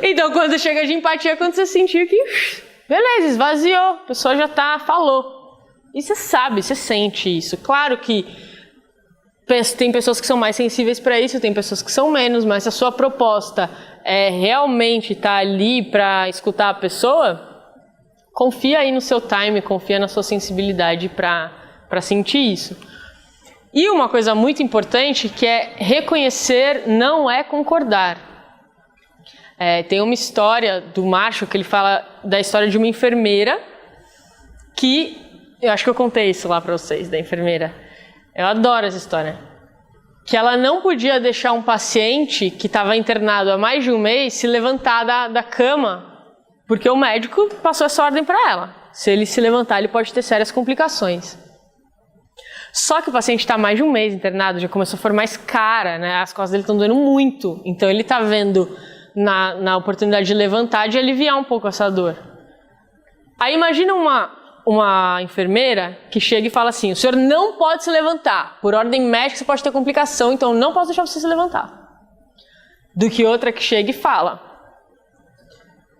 Speaker 1: Então, quando chega de empatia, é quando você sentir que, beleza, esvaziou, a pessoa já falou. E você sabe, você sente isso. Claro que tem pessoas que são mais sensíveis para isso, tem pessoas que são menos, mas se a sua proposta é realmente estar ali para escutar a pessoa, confia aí no seu time, confia na sua sensibilidade para sentir isso. E uma coisa muito importante que é reconhecer não é concordar. Tem uma história do Marshall que ele fala da história de uma enfermeira que, eu acho que eu contei isso lá para vocês, da enfermeira. Eu adoro essa história. Que ela não podia deixar um paciente que estava internado há mais de um mês se levantar da cama, porque o médico passou essa ordem para ela. Se ele se levantar, ele pode ter sérias complicações. Só que o paciente está mais de um mês internado, já começou a formar mais cara, né? As costas dele estão doendo muito. Então ele está vendo na oportunidade de levantar, de aliviar um pouco essa dor. Aí imagina uma enfermeira que chega e fala assim, o senhor não pode se levantar. Por ordem médica você pode ter complicação, então não posso deixar você se levantar. Do que outra que chega e fala,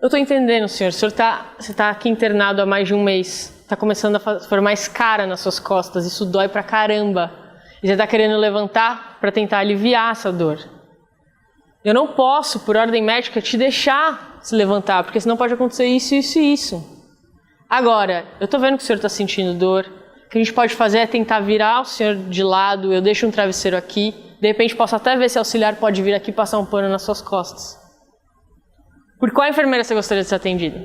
Speaker 1: eu estou entendendo, senhor, você está aqui internado há mais de um mês, está começando a formar mais cara nas suas costas, isso dói pra caramba. E você está querendo levantar para tentar aliviar essa dor. Eu não posso, por ordem médica, te deixar se levantar, porque senão pode acontecer isso, isso e isso. Agora, eu estou vendo que o senhor está sentindo dor, o que a gente pode fazer é tentar virar o senhor de lado, eu deixo um travesseiro aqui, de repente posso até ver se o auxiliar pode vir aqui e passar um pano nas suas costas. Por qual enfermeira você gostaria de ser atendida?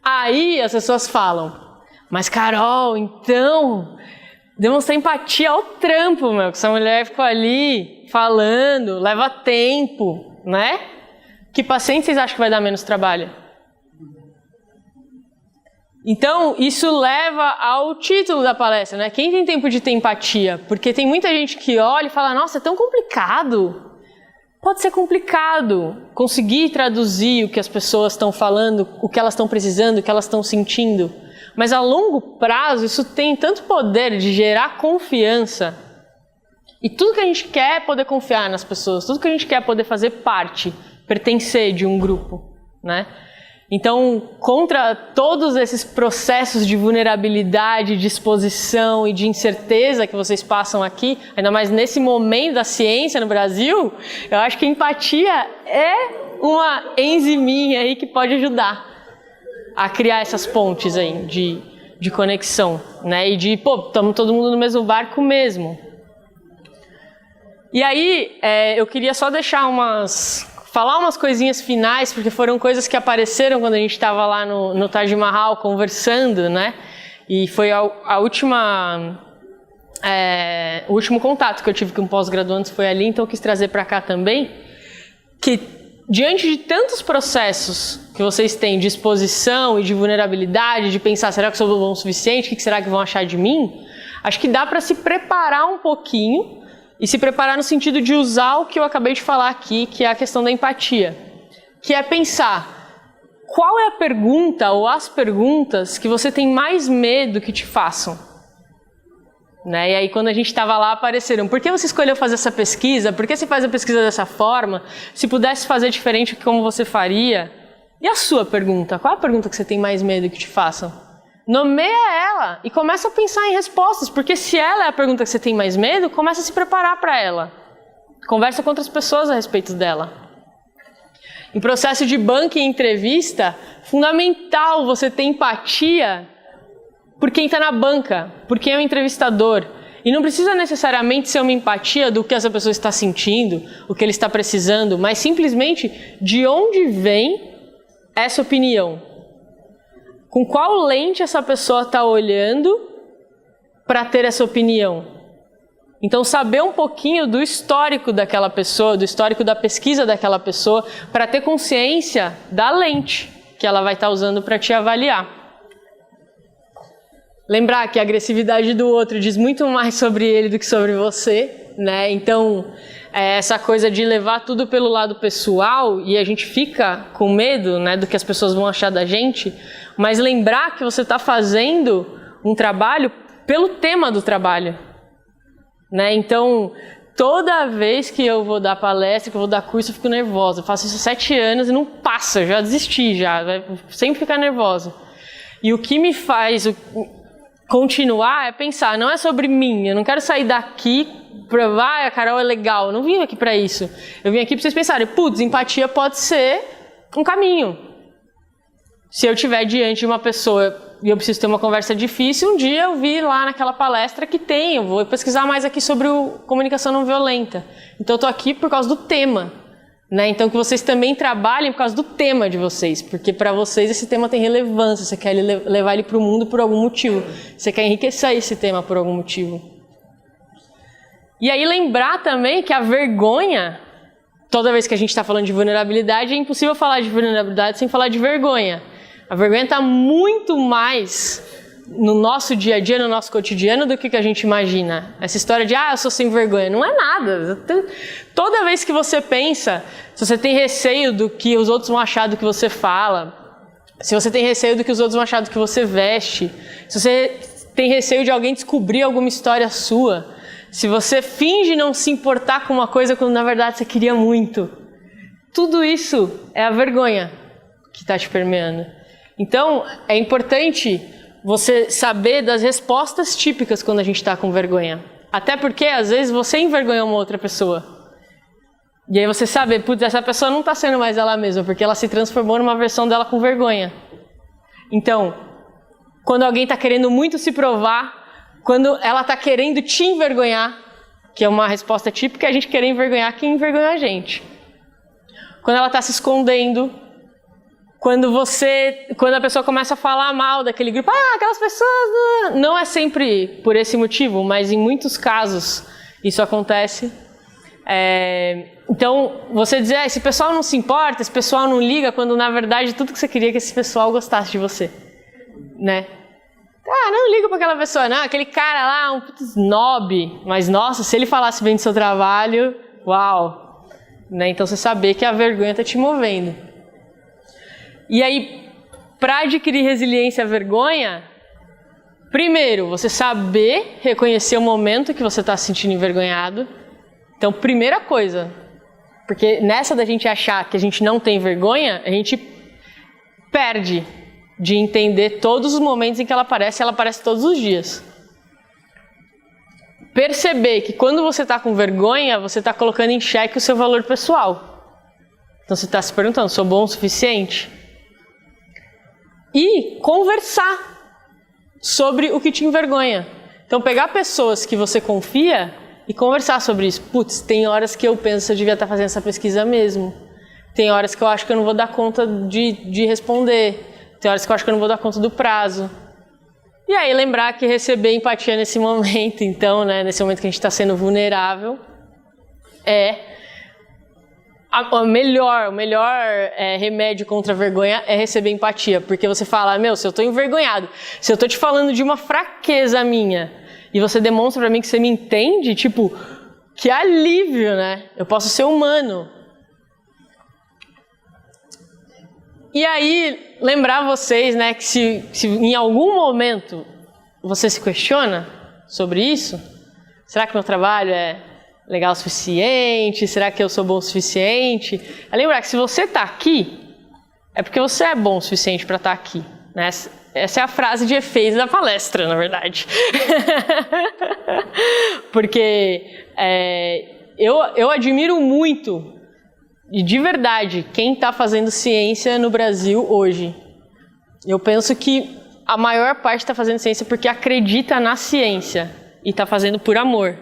Speaker 1: Aí as pessoas falam, mas Carol, então, demonstrar empatia ao trampo, que essa mulher ficou ali falando, leva tempo, né? Que paciente vocês acham que vai dar menos trabalho? Então, isso leva ao título da palestra, né? Quem tem tempo de ter empatia? Porque tem muita gente que olha e fala, nossa, é tão complicado. Pode ser complicado conseguir traduzir o que as pessoas estão falando, o que elas estão precisando, o que elas estão sentindo. Mas a longo prazo, isso tem tanto poder de gerar confiança. E tudo que a gente quer é poder confiar nas pessoas, tudo que a gente quer é poder fazer parte, pertencer de um grupo, né? Então, contra todos esses processos de vulnerabilidade, de exposição e de incerteza que vocês passam aqui, ainda mais nesse momento da ciência no Brasil, eu acho que empatia é uma enziminha aí que pode ajudar. a criar essas pontes aí de conexão, né? E de, pô, estamos todo mundo no mesmo barco mesmo. E aí, eu queria só deixar falar umas coisinhas finais, porque foram coisas que apareceram quando a gente estava lá no Taj Mahal conversando, né? E foi o último contato que eu tive com pós-graduantes foi ali, então eu quis trazer para cá também, que diante de tantos processos que vocês têm de exposição e de vulnerabilidade, de pensar, será que eu sou bom o suficiente? O que será que vão achar de mim? Acho que dá para se preparar um pouquinho e se preparar no sentido de usar o que eu acabei de falar aqui, que é a questão da empatia, que é pensar qual é a pergunta ou as perguntas que você tem mais medo que te façam. Né? E aí quando a gente estava lá apareceram, por que você escolheu fazer essa pesquisa? Por que você faz a pesquisa dessa forma? Se pudesse fazer diferente, como você faria? E a sua pergunta? Qual é a pergunta que você tem mais medo que te façam? Nomeia ela e começa a pensar em respostas, porque se ela é a pergunta que você tem mais medo, começa a se preparar para ela. Conversa com outras pessoas a respeito dela. Em processo de banca e entrevista, fundamental você ter empatia por quem está na banca, por quem é o entrevistador. E não precisa necessariamente ser uma empatia do que essa pessoa está sentindo, o que ele está precisando, mas simplesmente de onde vem essa opinião. Com qual lente essa pessoa está olhando para ter essa opinião. Então, saber um pouquinho do histórico daquela pessoa, do histórico da pesquisa daquela pessoa, para ter consciência da lente que ela vai estar usando para te avaliar. Lembrar que a agressividade do outro diz muito mais sobre ele do que sobre você, né? Então, essa coisa de levar tudo pelo lado pessoal e a gente fica com medo, né, do que as pessoas vão achar da gente, mas lembrar que você está fazendo um trabalho pelo tema do trabalho, né? Então, toda vez que eu vou dar palestra, que eu vou dar curso, eu fico nervosa. Eu faço isso há 7 anos e não passa, eu já desisti, sempre ficar nervosa. E o que me faz continuar é pensar, não é sobre mim, eu não quero sair daqui provar, a Carol é legal, eu não vim aqui para isso. Eu vim aqui para vocês pensarem, putz, empatia pode ser um caminho. Se eu estiver diante de uma pessoa e eu preciso ter uma conversa difícil, um dia eu vi lá naquela palestra que tem, eu vou pesquisar mais aqui sobre comunicação não violenta. Então eu estou aqui por causa do tema. Né? Então que vocês também trabalhem por causa do tema de vocês, porque para vocês esse tema tem relevância, você quer levar ele para o mundo por algum motivo, você quer enriquecer esse tema por algum motivo. E aí lembrar também que a vergonha, toda vez que a gente está falando de vulnerabilidade, é impossível falar de vulnerabilidade sem falar de vergonha. A vergonha está muito mais no nosso dia a dia, no nosso cotidiano, do que a gente imagina. Essa história de, eu sou sem vergonha, não é nada. Toda vez que você pensa, se você tem receio do que os outros vão achar do que você fala, se você tem receio do que os outros vão achar do que você veste, se você tem receio de alguém descobrir alguma história sua, se você finge não se importar com uma coisa quando na verdade você queria muito, tudo isso é a vergonha que está te permeando. Então, é importante você saber das respostas típicas quando a gente está com vergonha. Até porque, às vezes, você envergonha uma outra pessoa. E aí você sabe, putz, essa pessoa não está sendo mais ela mesma, porque ela se transformou numa versão dela com vergonha. Então, quando alguém está querendo muito se provar, quando ela está querendo te envergonhar, que é uma resposta típica, é a gente querer envergonhar quem envergonha a gente. Quando ela está se escondendo, quando a pessoa começa a falar mal daquele grupo, aquelas pessoas... Não é sempre por esse motivo, mas em muitos casos isso acontece. Então, você dizer, esse pessoal não se importa, esse pessoal não liga, quando na verdade tudo que você queria é que esse pessoal gostasse de você. Né? Não liga para aquela pessoa, não, aquele cara lá, um puto snob, mas nossa, se ele falasse bem do seu trabalho, uau! Né? Então você saber que a vergonha está te movendo. E aí, para adquirir resiliência à vergonha, primeiro, você saber reconhecer o momento que você está se sentindo envergonhado. Então, primeira coisa, porque nessa da gente achar que a gente não tem vergonha, a gente perde de entender todos os momentos em que ela aparece todos os dias. Perceber que quando você está com vergonha, você está colocando em xeque o seu valor pessoal. Então você está se perguntando, sou bom o suficiente? e conversar sobre o que te envergonha. Então, pegar pessoas que você confia e conversar sobre isso. Putz, tem horas que eu penso que eu devia estar fazendo essa pesquisa mesmo. Tem horas que eu acho que eu não vou dar conta de responder. Tem horas que eu acho que eu não vou dar conta do prazo. E aí lembrar que receber empatia nesse momento, então, né, nesse momento que a gente está sendo vulnerável, o melhor remédio contra a vergonha é receber empatia. Porque você fala, meu, se eu estou envergonhado, se eu estou te falando de uma fraqueza minha, e você demonstra para mim que você me entende, tipo, que alívio, né? Eu posso ser humano. E aí, lembrar vocês, né, que se em algum momento você se questiona sobre isso, será que meu trabalho é legal o suficiente? Será que eu sou bom o suficiente? É lembrar que se você está aqui, é porque você é bom o suficiente para estar aqui, né? Essa é a frase de efeito da palestra, na verdade. Porque eu admiro muito, e de verdade, quem está fazendo ciência no Brasil hoje. Eu penso que a maior parte está fazendo ciência porque acredita na ciência e está fazendo por amor.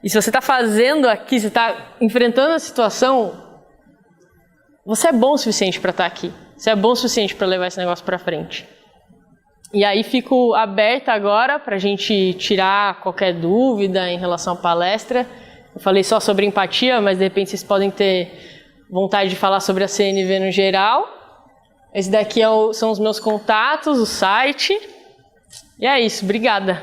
Speaker 1: E se você está fazendo aqui, você está enfrentando a situação, você é bom o suficiente para estar aqui. Você é bom o suficiente para levar esse negócio para frente. E aí fico aberta agora para a gente tirar qualquer dúvida em relação à palestra. Eu falei só sobre empatia, mas de repente vocês podem ter vontade de falar sobre a CNV no geral. Esse daqui são os meus contatos, o site. E é isso, obrigada.